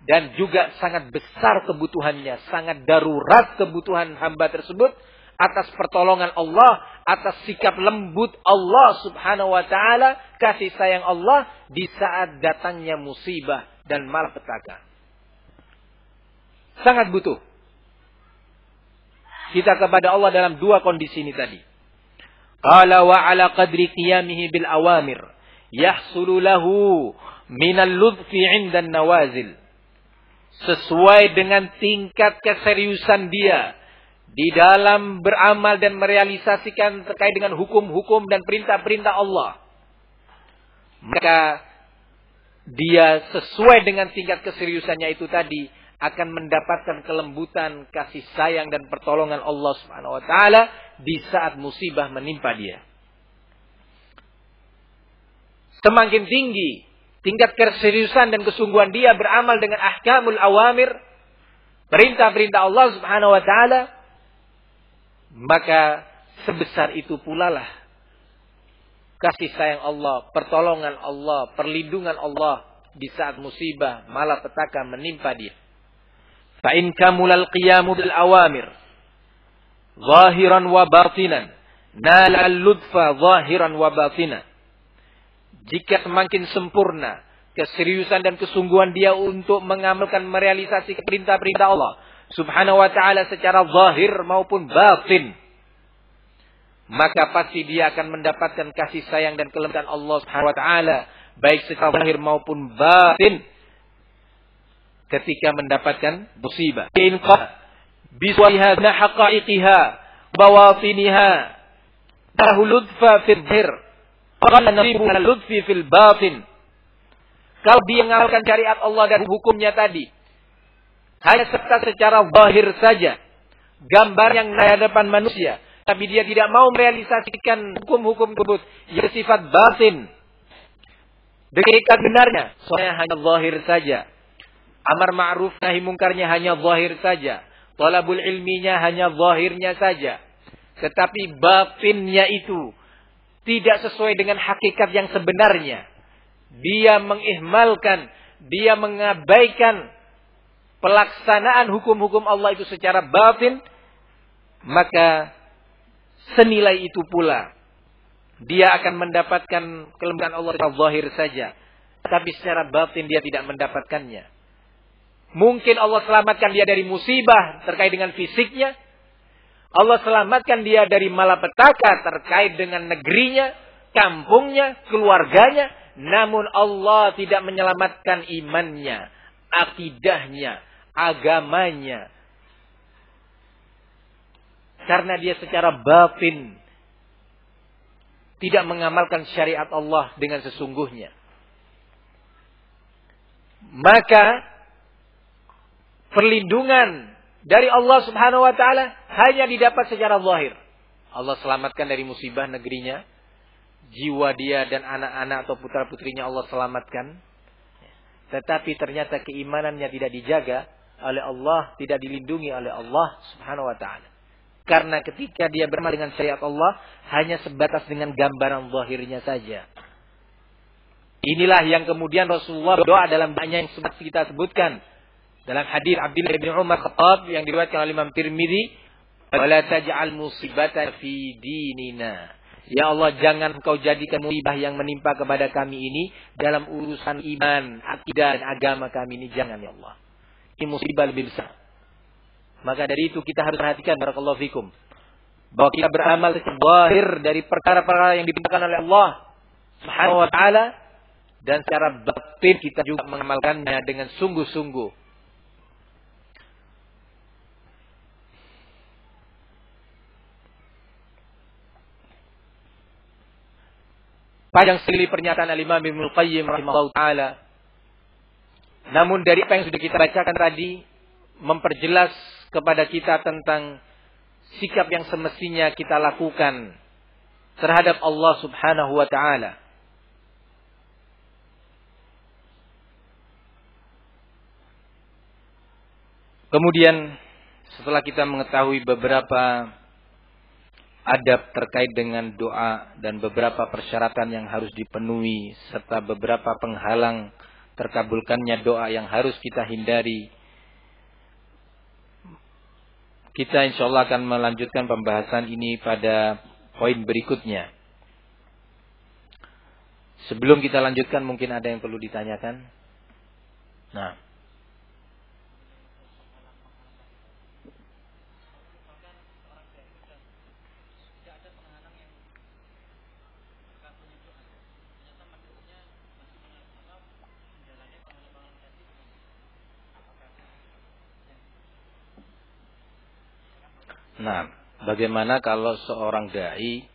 dan juga sangat besar kebutuhannya, sangat darurat kebutuhan hamba tersebut atas pertolongan Allah, atas sikap lembut Allah subhanahu wa ta'ala, kasih sayang Allah di saat datangnya musibah dan malapetaka. Sangat butuh kita kepada Allah dalam dua kondisi ini tadi. Qala wa ala qadri qiyamihi bil awamir yahsulu lahu minal ludfi 'indan nawazil. Sesuai dengan tingkat keseriusan dia di dalam beramal dan merealisasikan terkait dengan hukum-hukum dan perintah-perintah Allah. Maka dia sesuai dengan tingkat keseriusannya itu tadi akan mendapatkan kelembutan, kasih sayang dan pertolongan Allah Subhanahu wa taala di saat musibah menimpa dia. Semakin tinggi tingkat keseriusan dan kesungguhan dia beramal dengan ahkamul awamir, perintah-perintah Allah Subhanahu wa taala, maka sebesar itu pula lah kasih sayang Allah, pertolongan Allah, perlindungan Allah di saat musibah, malapetaka menimpa dia. Fa in kamulal qiyamu bil awamir zahiran wa batinan nala al-ludfa zahiran wa batinan. Jika semakin sempurna keseriusan dan kesungguhan dia untuk mengamalkan merealisasi perintah-perintah Allah Subhanahu wa ta'ala secara zahir maupun batin, maka pasti dia akan mendapatkan kasih sayang dan kelembutan Allah Subhanahu wa ta'ala baik secara zahir maupun batin ketika mendapatkan musibah. In qad biswaha haqa'iqiha bawatiniha tahu ludfa fil zahir qala nasibu ludfi fil batin. Kalau dia mengamalkan syariat Allah dan hukumnya tadi hanya secara zahir saja, gambar yang di hadapan manusia, tapi dia tidak mau merealisasikan hukum-hukum tersebut yang bersifat batin. Dekat benarnya, soalnya hanya zahir saja. Amar ma'ruf nahi mungkarnya hanya zahir saja. Talabul ilminya hanya zahirnya saja. Tetapi batinnya itu tidak sesuai dengan hakikat yang sebenarnya. Dia mengihmalkan, dia mengabaikan pelaksanaan hukum-hukum Allah itu secara batin, maka senilai itu pula dia akan mendapatkan kelembutan Allah secara zahir saja, tapi secara batin dia tidak mendapatkannya. Mungkin Allah selamatkan dia dari musibah terkait dengan fisiknya, Allah selamatkan dia dari malapetaka terkait dengan negerinya, kampungnya, keluarganya, namun Allah tidak menyelamatkan imannya, akidahnya, agamanya. Karena dia secara batin tidak mengamalkan syariat Allah dengan sesungguhnya. Maka perlindungan dari Allah Subhanahu wa ta'ala hanya didapat secara zahir. Allah selamatkan dari musibah negerinya, jiwa dia dan anak-anak atau putra-putrinya Allah selamatkan. Tetapi ternyata keimanannya tidak dijaga oleh Allah, tidak dilindungi oleh Allah Subhanahu wa ta'ala. Karena ketika dia beramal dengan syariat Allah hanya sebatas dengan gambaran zahirnya saja. Inilah yang kemudian Rasulullah berdoa dalam banyak yang sempat kita sebutkan. Dalam hadis Abdullah bin Umar Khattab yang diriwayatkan oleh Imam Tirmidzi, "Wala taj'al musibatan fi dinina." Ya Allah, jangan Engkau jadikan musibah yang menimpa kepada kami ini dalam urusan iman, akidah dan agama kami ini, jangan ya Allah. Ini musibah lebih besar. Maka dari itu kita harus perhatikan, barakallahu fikum, bahwa kita beramal zahir dari perkara-perkara yang diperintahkan oleh Allah Subhanahu wa taala, dan secara batin kita juga mengamalkannya dengan sungguh-sungguh. Panjang sekali pernyataan Al-Imam Ibnul Qayyim rahimahullah ta'ala. Namun dari apa yang sudah kita bacakan tadi, memperjelas kepada kita tentang sikap yang semestinya kita lakukan terhadap Allah Subhanahu wa ta'ala. Kemudian setelah kita mengetahui beberapa adab terkait dengan doa dan beberapa persyaratan yang harus dipenuhi serta beberapa penghalang terkabulkannya doa yang harus kita hindari, kita insyaallah akan melanjutkan pembahasan ini pada poin berikutnya. Sebelum kita lanjutkan, mungkin ada yang perlu ditanyakan. Nah, bagaimana kalau seorang dai,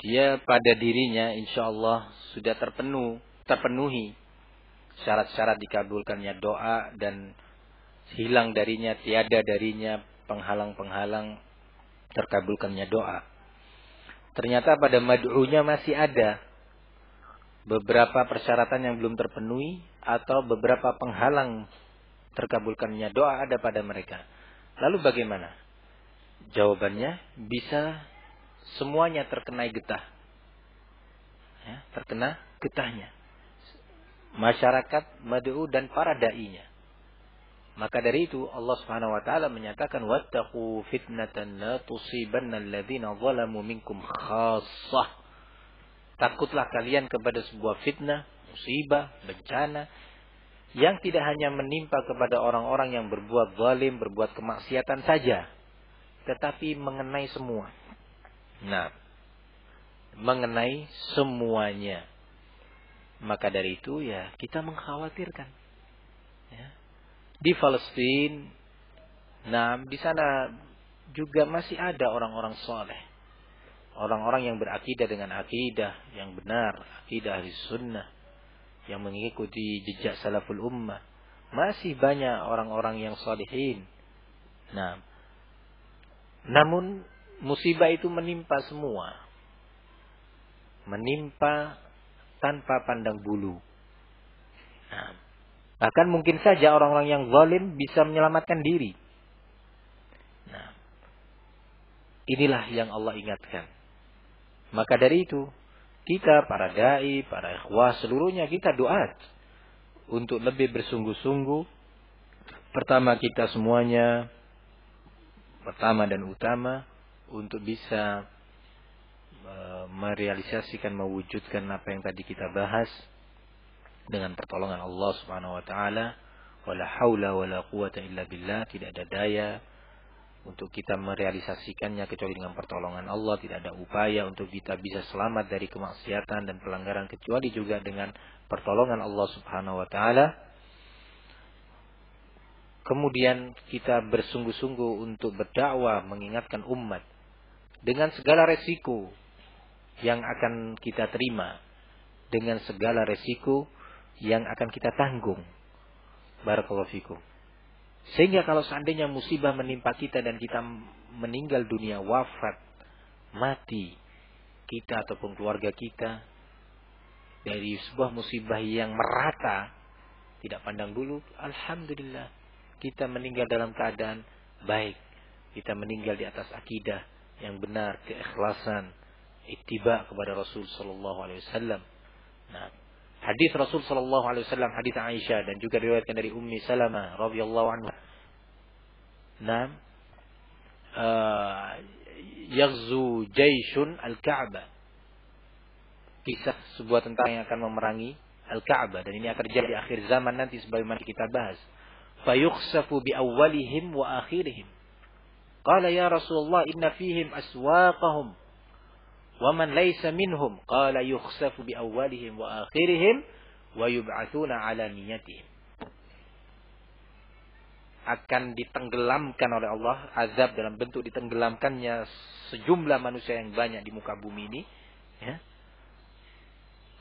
dia pada dirinya insyaallah sudah terpenuhi syarat-syarat dikabulkannya doa dan hilang darinya, tiada darinya penghalang-penghalang terkabulkannya doa. Ternyata pada mad'unya masih ada beberapa persyaratan yang belum terpenuhi atau beberapa penghalang terkabulkannya doa ada pada mereka. Lalu bagaimana? Jawabannya, bisa semuanya terkena getah. Ya, terkena getahnya. Masyarakat, mad'u dan para da'inya. Maka dari itu Allah Subhanahu wa taala menyatakan, wattaqu fitnatan la tusibanna alladziina zalamu minkum khassah. Takutlah kalian kepada sebuah fitnah, musibah, bencana yang tidak hanya menimpa kepada orang-orang yang berbuat zalim, berbuat kemaksiatan saja, tetapi mengenai semua. Nah, mengenai semuanya. Maka dari itu ya kita mengkhawatirkan. Ya. Di Palestina, di sana juga masih ada orang-orang soleh, orang-orang yang berakidah dengan akidah yang benar, akidah ahli sunnah, yang mengikuti jejak salaful ummah. Masih banyak orang-orang yang salihin. Namun musibah itu menimpa semua. Menimpa tanpa pandang bulu. Bahkan mungkin saja orang-orang yang zalim bisa menyelamatkan diri. Inilah yang Allah ingatkan. Maka dari itu, kita para dai, para ikhwah, seluruhnya kita doa untuk lebih bersungguh-sungguh. Pertama kita semuanya, pertama dan utama, untuk bisa merealisasikan, mewujudkan apa yang tadi kita bahas dengan pertolongan Allah Subhanahu wa taala. Wala haula wala quwata illa billah, tidak ada daya untuk kita merealisasikannya kecuali dengan pertolongan Allah. Tidak ada upaya untuk kita bisa selamat dari kemaksiatan dan pelanggaran kecuali juga dengan pertolongan Allah Subhanahu wa taala. Kemudian kita bersungguh-sungguh untuk berdakwah, mengingatkan umat dengan segala resiko yang akan kita terima, dengan segala resiko yang akan kita tanggung. Barakallahu fikum. Sehingga kalau seandainya musibah menimpa kita dan kita meninggal dunia, wafat, mati, kita ataupun keluarga kita dari sebuah musibah yang merata, tidak pandang bulu, alhamdulillah, kita meninggal dalam keadaan baik. Kita meninggal di atas akidah yang benar, keikhlasan, ittiba kepada Rasul sallallahu alaihi wasallam. Hadis Rasul sallallahu alaihi wasallam, hadis Aisyah dan juga diriwayatkan dari Ummi Salamah radhiyallahu anha. Naam. Yaghzu jayshun al-Ka'bah. Kisah sebuah tentara yang akan memerangi Al-Ka'bah, dan ini akan terjadi di akhir zaman nanti sebagaimana kita bahas. Fayukhsafu bi awwalihim wa akhirihim. Qala ya Rasulullah inna fihim aswaqahum wa man laysa minhum. Qala yukhsafu bi awwalihim wa akhirihim wa yub'atsuna ala niyatihim. Akan ditenggelamkan oleh Allah, azab dalam bentuk ditenggelamkannya sejumlah manusia yang banyak di muka bumi ini, ya.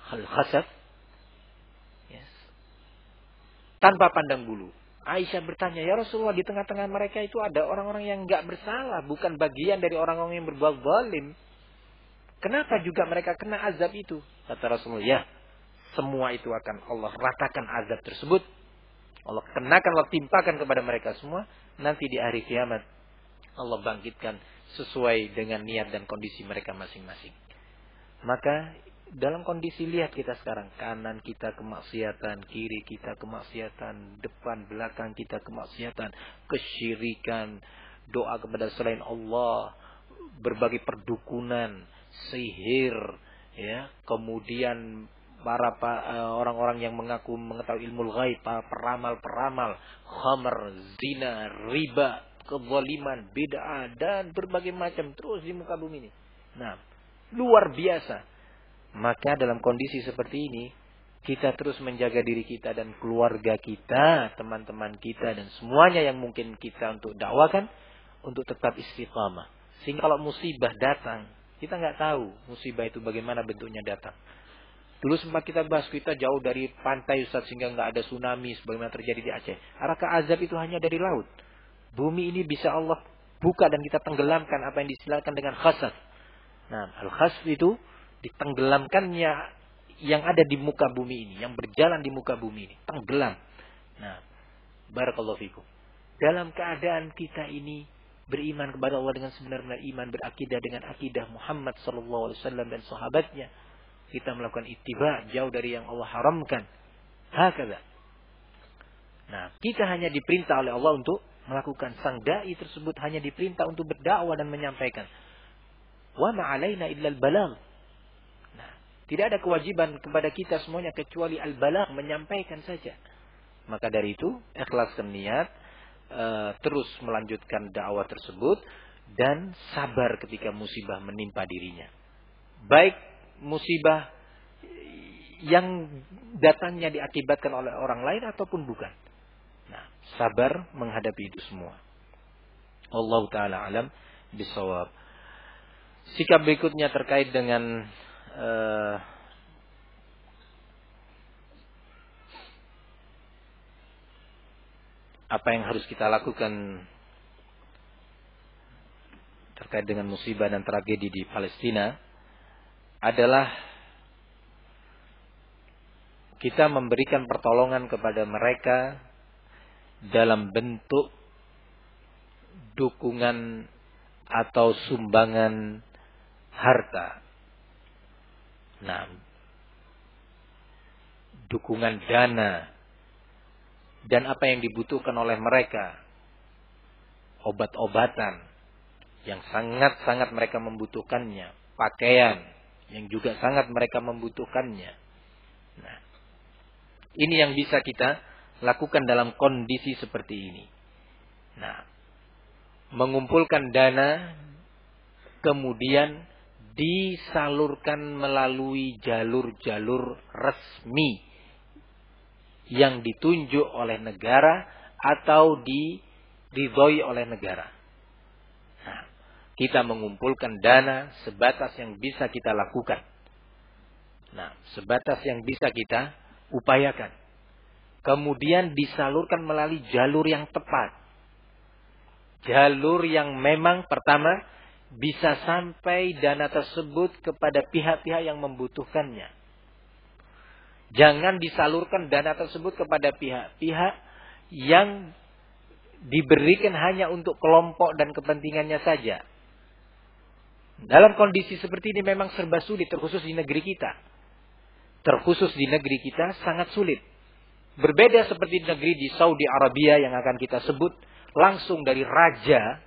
Al-khasaf, yes. Tanpa pandang bulu. Aisyah bertanya, ya Rasulullah, di tengah-tengah mereka itu ada orang-orang yang enggak bersalah, bukan bagian dari orang-orang yang berbuat zalim. Kenapa juga mereka kena azab itu? Kata Rasulullah, ya, semua itu akan Allah ratakan azab tersebut. Allah kenakan, Allah timpakan kepada mereka semua. Nanti di hari kiamat Allah bangkitkan sesuai dengan niat dan kondisi mereka masing-masing. Maka dalam kondisi lihat kita sekarang, kanan kita kemaksiatan, kiri kita kemaksiatan, depan belakang kita kemaksiatan, kesyirikan, doa kepada selain Allah, berbagai perdukunan, sihir, ya, kemudian para orang-orang yang mengaku mengetahui ilmu ghaib, peramal-peramal, khamr, zina, riba, kezaliman, bid'ah, dan berbagai macam terus di muka bumi ini. Nah, luar biasa. Maka dalam kondisi seperti ini, kita terus menjaga diri kita dan keluarga kita, teman-teman kita, dan semuanya yang mungkin kita untuk dakwakan, untuk tetap istiqamah. Sehingga kalau musibah datang, kita nggak tahu musibah itu bagaimana bentuknya datang. Dulu sempat kita bahas, kita jauh dari pantai Ustaz, sehingga nggak ada tsunami sebagaimana terjadi di Aceh. Adakah azab itu hanya dari laut? Bumi ini bisa Allah buka dan kita tenggelamkan, apa yang disilakan dengan khasaf. Nah, al-khasf itu ditenggelamkannya yang ada di muka bumi ini, yang berjalan di muka bumi ini, tenggelam. Nah, barakallahu fikum. Dalam keadaan kita ini beriman kepada Allah dengan sebenar-benar iman, berakidah dengan akidah Muhammad sallallahu alaihi wasallam dan sahabatnya, kita melakukan ittiba jauh dari yang Allah haramkan. Hakadha. Nah, kita hanya diperintah oleh Allah untuk melakukan. Sang dai tersebut hanya diperintah untuk berdakwah dan menyampaikan. Wa ma 'alaina illa al-balagh. Nah, tidak ada kewajiban kepada kita semuanya kecuali al-balagh, menyampaikan saja. Maka dari itu, ikhlaskan niat, terus melanjutkan dakwah tersebut dan sabar ketika musibah menimpa dirinya. Baik musibah yang datangnya diakibatkan oleh orang lain ataupun bukan. Nah, sabar menghadapi itu semua. Wallahu taala alam bisawab. Sikap berikutnya terkait dengan apa yang harus kita lakukan terkait dengan musibah dan tragedi di Palestina adalah kita memberikan pertolongan kepada mereka dalam bentuk dukungan atau sumbangan harta. Nah, dukungan dana dan apa yang dibutuhkan oleh mereka, obat-obatan yang sangat-sangat mereka membutuhkannya, pakaian yang juga sangat mereka membutuhkannya. Nah, ini yang bisa kita lakukan dalam kondisi seperti ini. Nah, mengumpulkan dana kemudian disalurkan melalui jalur-jalur resmi yang ditunjuk oleh negara atau diridhoi oleh negara. Nah, kita mengumpulkan dana sebatas yang bisa kita lakukan. Nah, sebatas yang bisa kita upayakan. Kemudian disalurkan melalui jalur yang tepat. Jalur yang memang pertama bisa sampai dana tersebut kepada pihak-pihak yang membutuhkannya. Jangan disalurkan dana tersebut kepada pihak-pihak yang diberikan hanya untuk kelompok dan kepentingannya saja. Dalam kondisi seperti ini memang serba sulit, terkhusus di negeri kita. terkhusus di negeri kita sangat sulit. Berbeda seperti negeri di Saudi Arabia yang akan kita sebut, langsung dari raja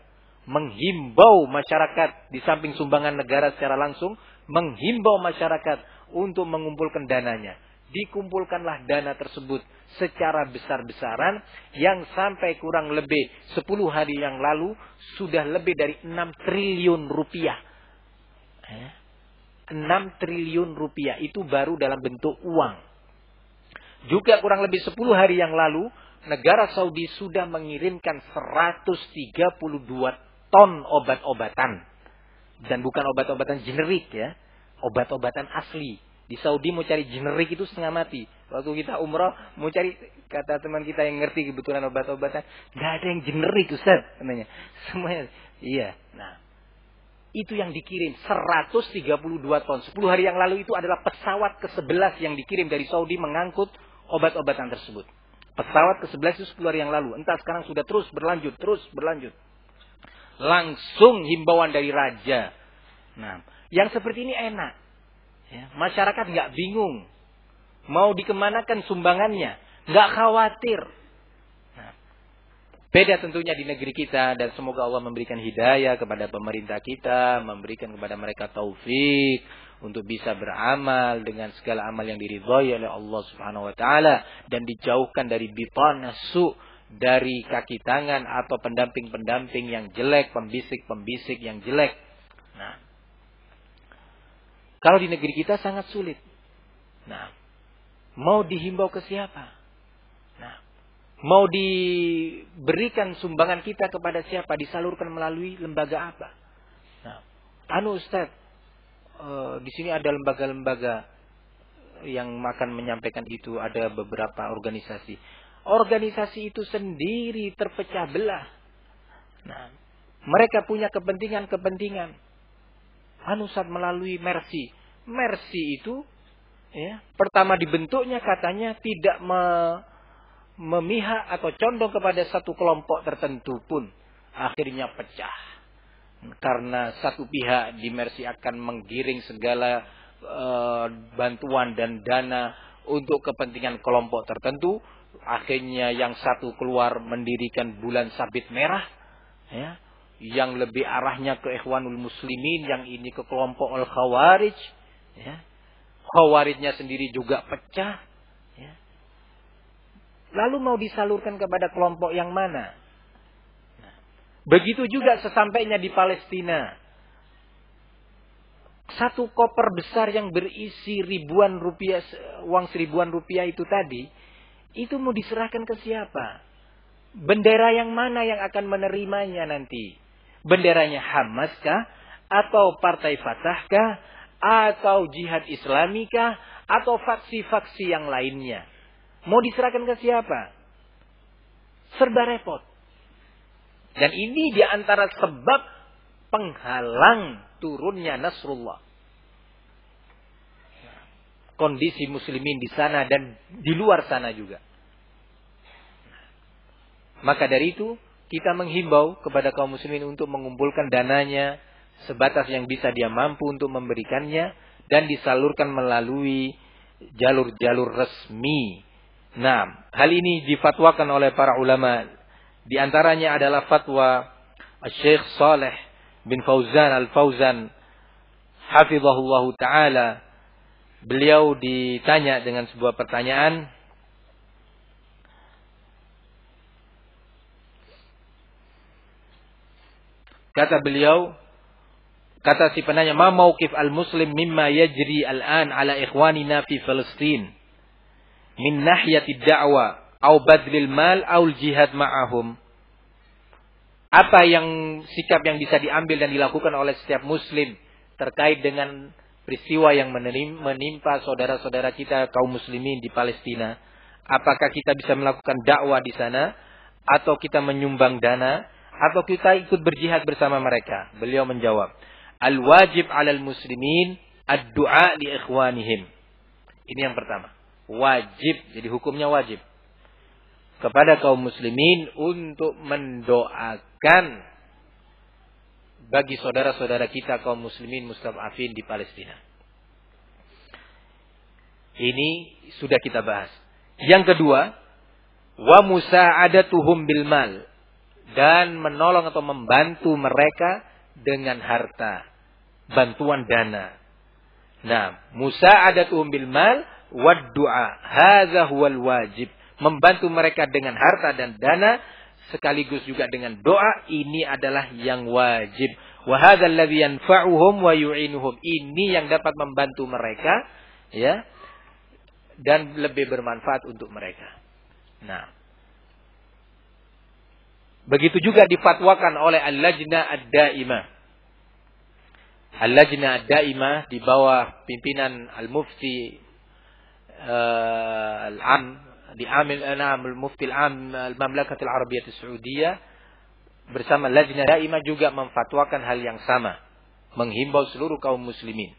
menghimbau masyarakat di samping sumbangan negara secara langsung, menghimbau masyarakat untuk mengumpulkan dananya. Dikumpulkanlah dana tersebut secara besar-besaran yang sampai kurang lebih 10 hari yang lalu sudah lebih dari 6 triliun rupiah. 6 triliun rupiah itu baru dalam bentuk uang. Juga kurang lebih 10 hari yang lalu, negara Saudi sudah mengirimkan 132 ton obat-obatan. Dan bukan obat-obatan generik ya. Obat-obatan asli. Di Saudi mau cari generik itu setengah mati. Waktu kita umrah mau cari, kata teman kita yang ngerti kebetulan obat-obatan, nggak ada yang generik Ustaz katanya. Semuanya. Iya. Nah, itu yang dikirim 132 ton. 10 hari yang lalu itu adalah pesawat ke-11 yang dikirim dari Saudi mengangkut obat-obatan tersebut. Pesawat ke-11 itu 10 hari yang lalu. Entah sekarang sudah terus berlanjut. Langsung himbauan dari raja. Nah, yang seperti ini enak. Ya, masyarakat nggak bingung. Mau dikemanakan sumbangannya. Nggak khawatir. Nah, beda tentunya di negeri kita. Dan semoga Allah memberikan hidayah kepada pemerintah kita. Memberikan kepada mereka taufik untuk bisa beramal dengan segala amal yang diridhai oleh Allah Subhanahu wa taala dan dijauhkan dari bitanah su, dari kaki tangan atau pendamping-pendamping yang jelek, pembisik-pembisik yang jelek. Nah, kalau di negeri kita sangat sulit. Nah, mau dihimbau ke siapa? Nah, mau diberikan sumbangan kita kepada siapa? Disalurkan melalui lembaga apa? Nah, Ustaz, di sini ada lembaga-lembaga yang akan menyampaikan itu, ada beberapa organisasi. Organisasi itu sendiri terpecah belah. Nah, mereka punya kepentingan-kepentingan. Ustaz melalui Mercy. Mercy itu ya, pertama dibentuknya katanya tidak memihak atau condong kepada satu kelompok tertentu pun. Akhirnya pecah. Karena satu pihak di Mercy akan menggiring segala bantuan dan dana untuk kepentingan kelompok tertentu. Akhirnya yang satu keluar mendirikan bulan sabit merah. Ya, yang lebih arahnya ke Ikhwanul Muslimin. Yang ini ke kelompok Al-Khawarij. Ya, Khawarijnya sendiri juga pecah. Ya. Lalu mau disalurkan kepada kelompok yang mana? Begitu juga sesampainya di Palestina. Satu koper besar yang berisi ribuan rupiah, uang seribuan rupiah itu tadi, itu mau diserahkan ke siapa? Bendera yang mana yang akan menerimanya nanti? Benderanya Hamas kah? Atau Partai Fatah kah? Atau Jihad Islami kah? Atau faksi-faksi yang lainnya? Mau diserahkan ke siapa? Serba repot. Dan ini diantara sebab penghalang turunnya Nasrullah. Kondisi muslimin di sana dan di luar sana juga. Maka dari itu kita menghimbau kepada kaum muslimin untuk mengumpulkan dananya sebatas yang bisa dia mampu untuk memberikannya dan disalurkan melalui jalur-jalur resmi. Nah, hal ini difatwakan oleh para ulama. Di antaranya adalah fatwa Syekh Saleh bin Fauzan Al-Fauzan hafizahullahu taala. Beliau ditanya dengan sebuah pertanyaan. Kata beliau, kata si penanya, "Ma mauqif al-muslim mimma yajri al-an ala ikhwanina fi Palestin min nahyati da'wa au badlil mal au jihad ma'ahum?" Apa sikap yang bisa diambil dan dilakukan oleh setiap muslim terkait dengan peristiwa yang menimpa saudara-saudara kita kaum muslimin di Palestina? Apakah kita bisa melakukan dakwah di sana, atau kita menyumbang dana, atau kita ikut berjihad bersama mereka? Beliau menjawab, "Al-wajib 'alal muslimin ad-du'a li ikhwanihim." Ini yang pertama. Wajib, jadi hukumnya wajib kepada kaum muslimin untuk mendoakan bagi saudara-saudara kita kaum muslimin mustad'afin di Palestina. Ini sudah kita bahas. Yang kedua, wa musa'adatuhum bil mal, dan menolong atau membantu mereka dengan harta, bantuan dana. Nah, musa'adatuhum bil mal wad du'a, hadza huwal wajib. Membantu mereka dengan harta dan dana sekaligus juga dengan doa, ini adalah yang wajib. Wa hadzal ladzi yanfa'uhum wa yu'inuhum, ini yang dapat membantu mereka, ya, dan lebih bermanfaat untuk mereka. Nah, begitu juga difatwakan oleh Al-Lajnah Ad-Daimah. Al-Lajnah Ad-Daimah di bawah pimpinan Al-Mufti Al-Am di Al-Mufti Al-Am Al-Mamlakatul Arabiyyah As-Saudiyah bersama Lajnah Daimah juga memfatwakan hal yang sama, menghimbau seluruh kaum muslimin.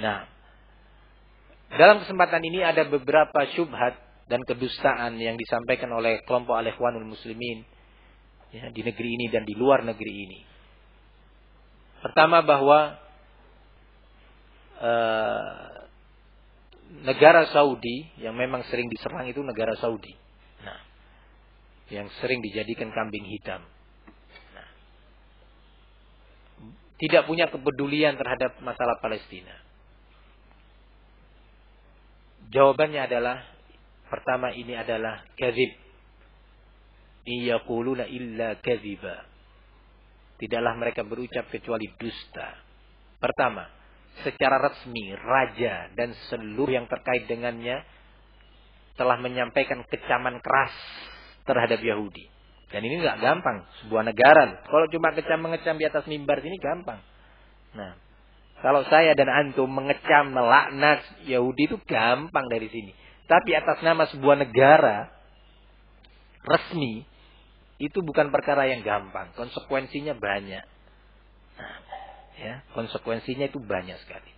Nah, dalam kesempatan ini ada beberapa syubhat dan kedustaan yang disampaikan oleh kelompok Al-Ikhwanul Muslimin, ya, di negeri ini dan di luar negeri ini. Pertama, bahwa negara Saudi yang memang sering diserang itu negara Saudi. Nah, yang sering dijadikan kambing hitam. Nah, tidak punya kepedulian terhadap masalah Palestina. Jawabannya adalah, pertama, ini adalah kadzib. Yaquluna illa kadziba. Tidaklah mereka berucap kecuali dusta. Pertama, secara resmi raja dan seluruh yang terkait dengannya telah menyampaikan kecaman keras terhadap Yahudi. Dan ini nggak gampang, sebuah negara. Kalau cuma mengecam di atas mimbar sini gampang. Nah, kalau saya dan antum mengecam, melaknat Yahudi itu gampang dari sini. Tapi atas nama sebuah negara resmi, itu bukan perkara yang gampang. Konsekuensinya banyak. Nah, ya, konsekuensinya itu banyak sekali.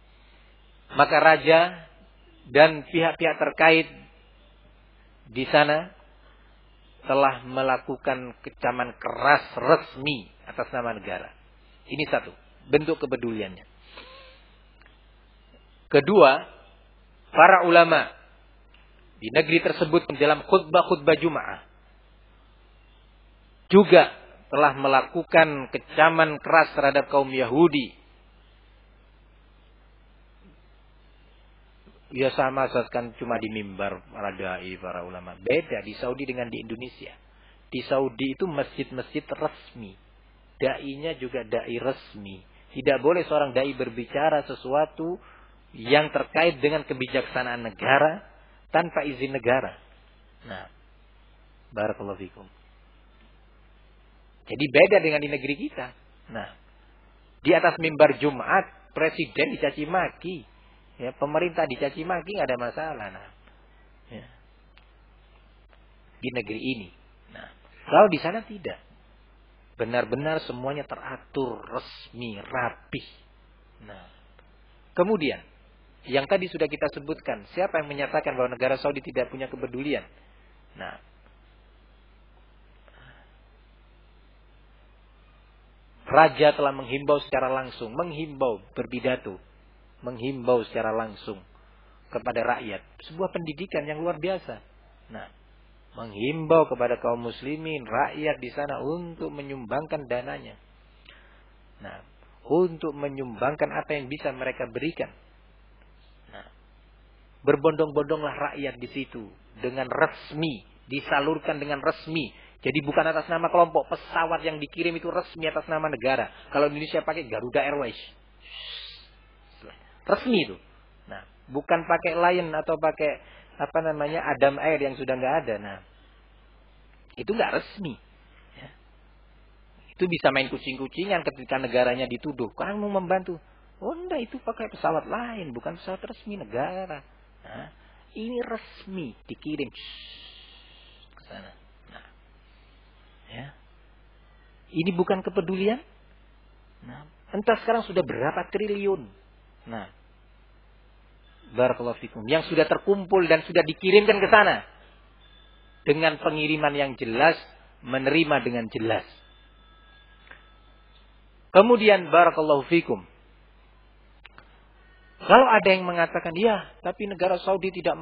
Maka raja dan pihak-pihak terkait di sana telah melakukan kecaman keras resmi atas nama negara. Ini satu, bentuk kepeduliannya. Kedua, para ulama di negeri tersebut dalam khutbah-khutbah Jumat juga telah melakukan kecaman keras terhadap kaum Yahudi. Ya sama kan cuma di mimbar para dai, para ulama. Beda di Saudi dengan di Indonesia. Di Saudi itu masjid-masjid resmi. Dai-nya juga dai resmi. Tidak boleh seorang dai berbicara sesuatu yang terkait dengan kebijaksanaan negara tanpa izin negara. Nah, barakallahu fikum. Jadi beda dengan di negeri kita. Nah, di atas mimbar Jumat presiden dicaci maki, ya, pemerintah dicaci maki, nggak ada masalah. Nah, ya, di negeri ini. Nah, kalau di sana tidak, benar-benar semuanya teratur, resmi, rapih. Nah, kemudian yang tadi sudah kita sebutkan, siapa yang menyatakan bahwa negara Saudi tidak punya kepedulian? Nah, raja telah menghimbau secara langsung, berpidato, menghimbau secara langsung kepada rakyat. Sebuah pendidikan yang luar biasa. Nah, menghimbau kepada kaum muslimin, rakyat di sana untuk menyumbangkan dananya. Nah, untuk menyumbangkan apa yang bisa mereka berikan. Nah, berbondong-bondonglah rakyat di situ dengan resmi, disalurkan dengan resmi. Jadi bukan atas nama kelompok, pesawat yang dikirim itu resmi atas nama negara. Kalau Indonesia pakai Garuda Airways, resmi itu. Nah, bukan pakai Lion atau pakai Adam Air yang sudah nggak ada. Nah, itu nggak resmi. Ya. Itu bisa main kucing-kucingan ketika negaranya dituduh. Kamu membantu. Oh enggak, itu pakai pesawat lain, bukan pesawat resmi negara. Nah, ini resmi dikirim ke sana. Nah, ya. Ini bukan kepedulian. Nah, entah sekarang sudah berapa triliun. Nah, barakallahu fikum, yang sudah terkumpul dan sudah dikirimkan ke sana dengan pengiriman yang jelas, menerima dengan jelas. Kemudian barakallahu fikum, Kalau ada yang mengatakan, ya, tapi negara Saudi tidak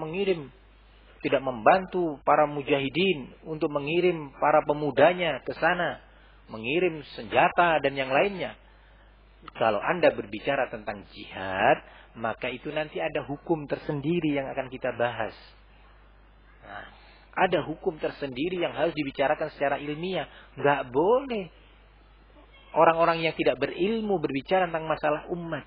membantu para mujahidin untuk mengirim para pemudanya ke sana, mengirim senjata dan yang lainnya. Kalau Anda berbicara tentang jihad, maka itu nanti ada hukum tersendiri yang akan kita bahas. Nah, ada hukum tersendiri yang harus dibicarakan secara ilmiah. Nggak boleh orang-orang yang tidak berilmu berbicara tentang masalah umat.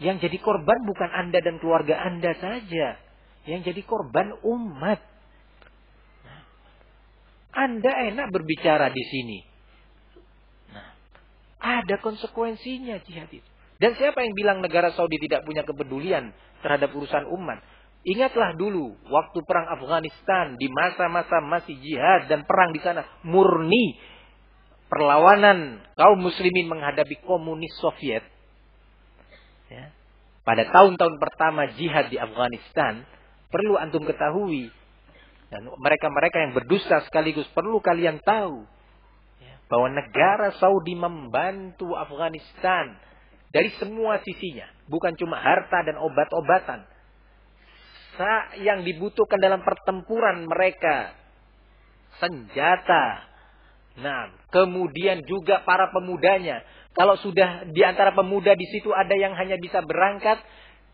Yang jadi korban bukan Anda dan keluarga Anda saja. Yang jadi korban umat. Nah, Anda enak berbicara di sini. Nah, ada konsekuensinya jihad itu. Dan siapa yang bilang negara Saudi tidak punya kepedulian terhadap urusan umat? Ingatlah dulu waktu perang Afghanistan, di masa-masa masih jihad dan perang di sana murni perlawanan kaum muslimin menghadapi komunis Soviet. Ya. Pada tahun-tahun pertama jihad di Afghanistan, perlu antum ketahui, dan mereka-mereka yang berdusta sekaligus perlu kalian tahu, ya, bahwa negara Saudi membantu Afghanistan dari semua sisinya, bukan cuma harta dan obat-obatan. Yang dibutuhkan dalam pertempuran mereka, senjata. Nah, kemudian juga para pemudanya. Kalau sudah di antara pemuda di situ ada yang hanya bisa berangkat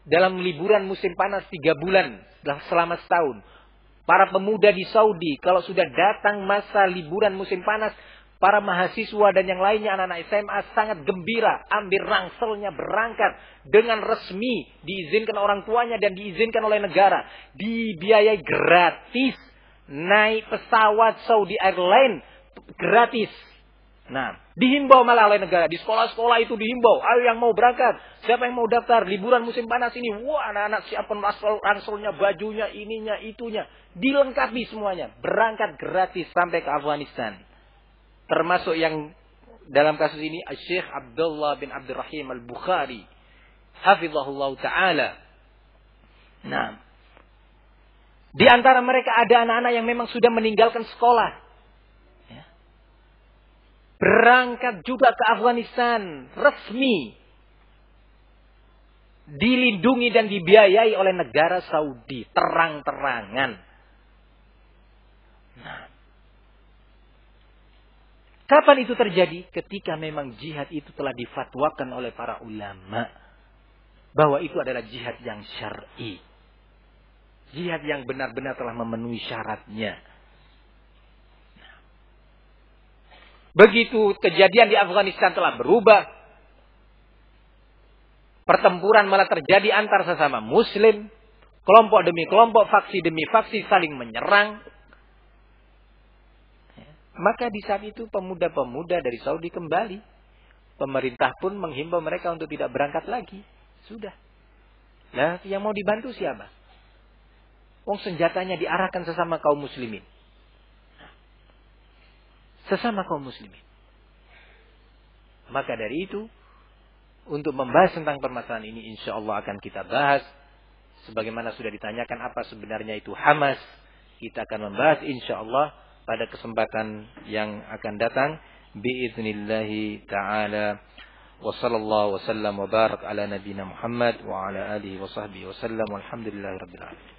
dalam liburan musim panas 3 bulan selama setahun. Para pemuda di Saudi, kalau sudah datang masa liburan musim panas, para mahasiswa dan yang lainnya anak-anak SMA sangat gembira, ambil rangselnya berangkat dengan resmi, diizinkan orang tuanya dan diizinkan oleh negara, dibiayai gratis, naik pesawat Saudi Airlines gratis. Nah, dihimbau malah oleh negara. Di sekolah-sekolah itu dihimbau. Ayo yang mau berangkat. Siapa yang mau daftar? Liburan musim panas ini. Wah, anak-anak siapkan ranselnya, bajunya, ininya, itunya. Dilengkapi semuanya. Berangkat gratis sampai ke Afghanistan. Termasuk yang dalam kasus ini, Syekh Abdullah bin Abdurrahim Al-Bukhari. Hafizahullah Ta'ala. Nah, di antara mereka ada anak-anak yang memang sudah meninggalkan sekolah. Berangkat juga ke Afghanistan resmi, dilindungi dan dibiayai oleh negara Saudi terang-terangan. Nah, kapan itu terjadi? Ketika memang jihad itu telah difatwakan oleh para ulama bahwa itu adalah jihad yang syar'i, jihad yang benar-benar telah memenuhi syaratnya. Begitu kejadian di Afghanistan telah berubah, pertempuran malah terjadi antar sesama muslim, kelompok demi kelompok, faksi demi faksi saling menyerang. Maka di saat itu pemuda-pemuda dari Saudi kembali. Pemerintah pun menghimbau mereka untuk tidak berangkat lagi. Sudah. Nah, yang mau dibantu siapa? Senjatanya diarahkan sesama kaum muslimin. Sesama kaum muslimin. Maka dari itu, untuk membahas tentang permasalahan ini, insya Allah akan kita bahas. Sebagaimana sudah ditanyakan apa sebenarnya itu Hamas, kita akan membahas insya Allah pada kesempatan yang akan datang. Biiznillahi ta'ala. Wa sallallahu wa sallam wa barak ala nabina Muhammad wa ala alihi wa sahbihi wa sallam. Walhamdulillahi rabbil alamin.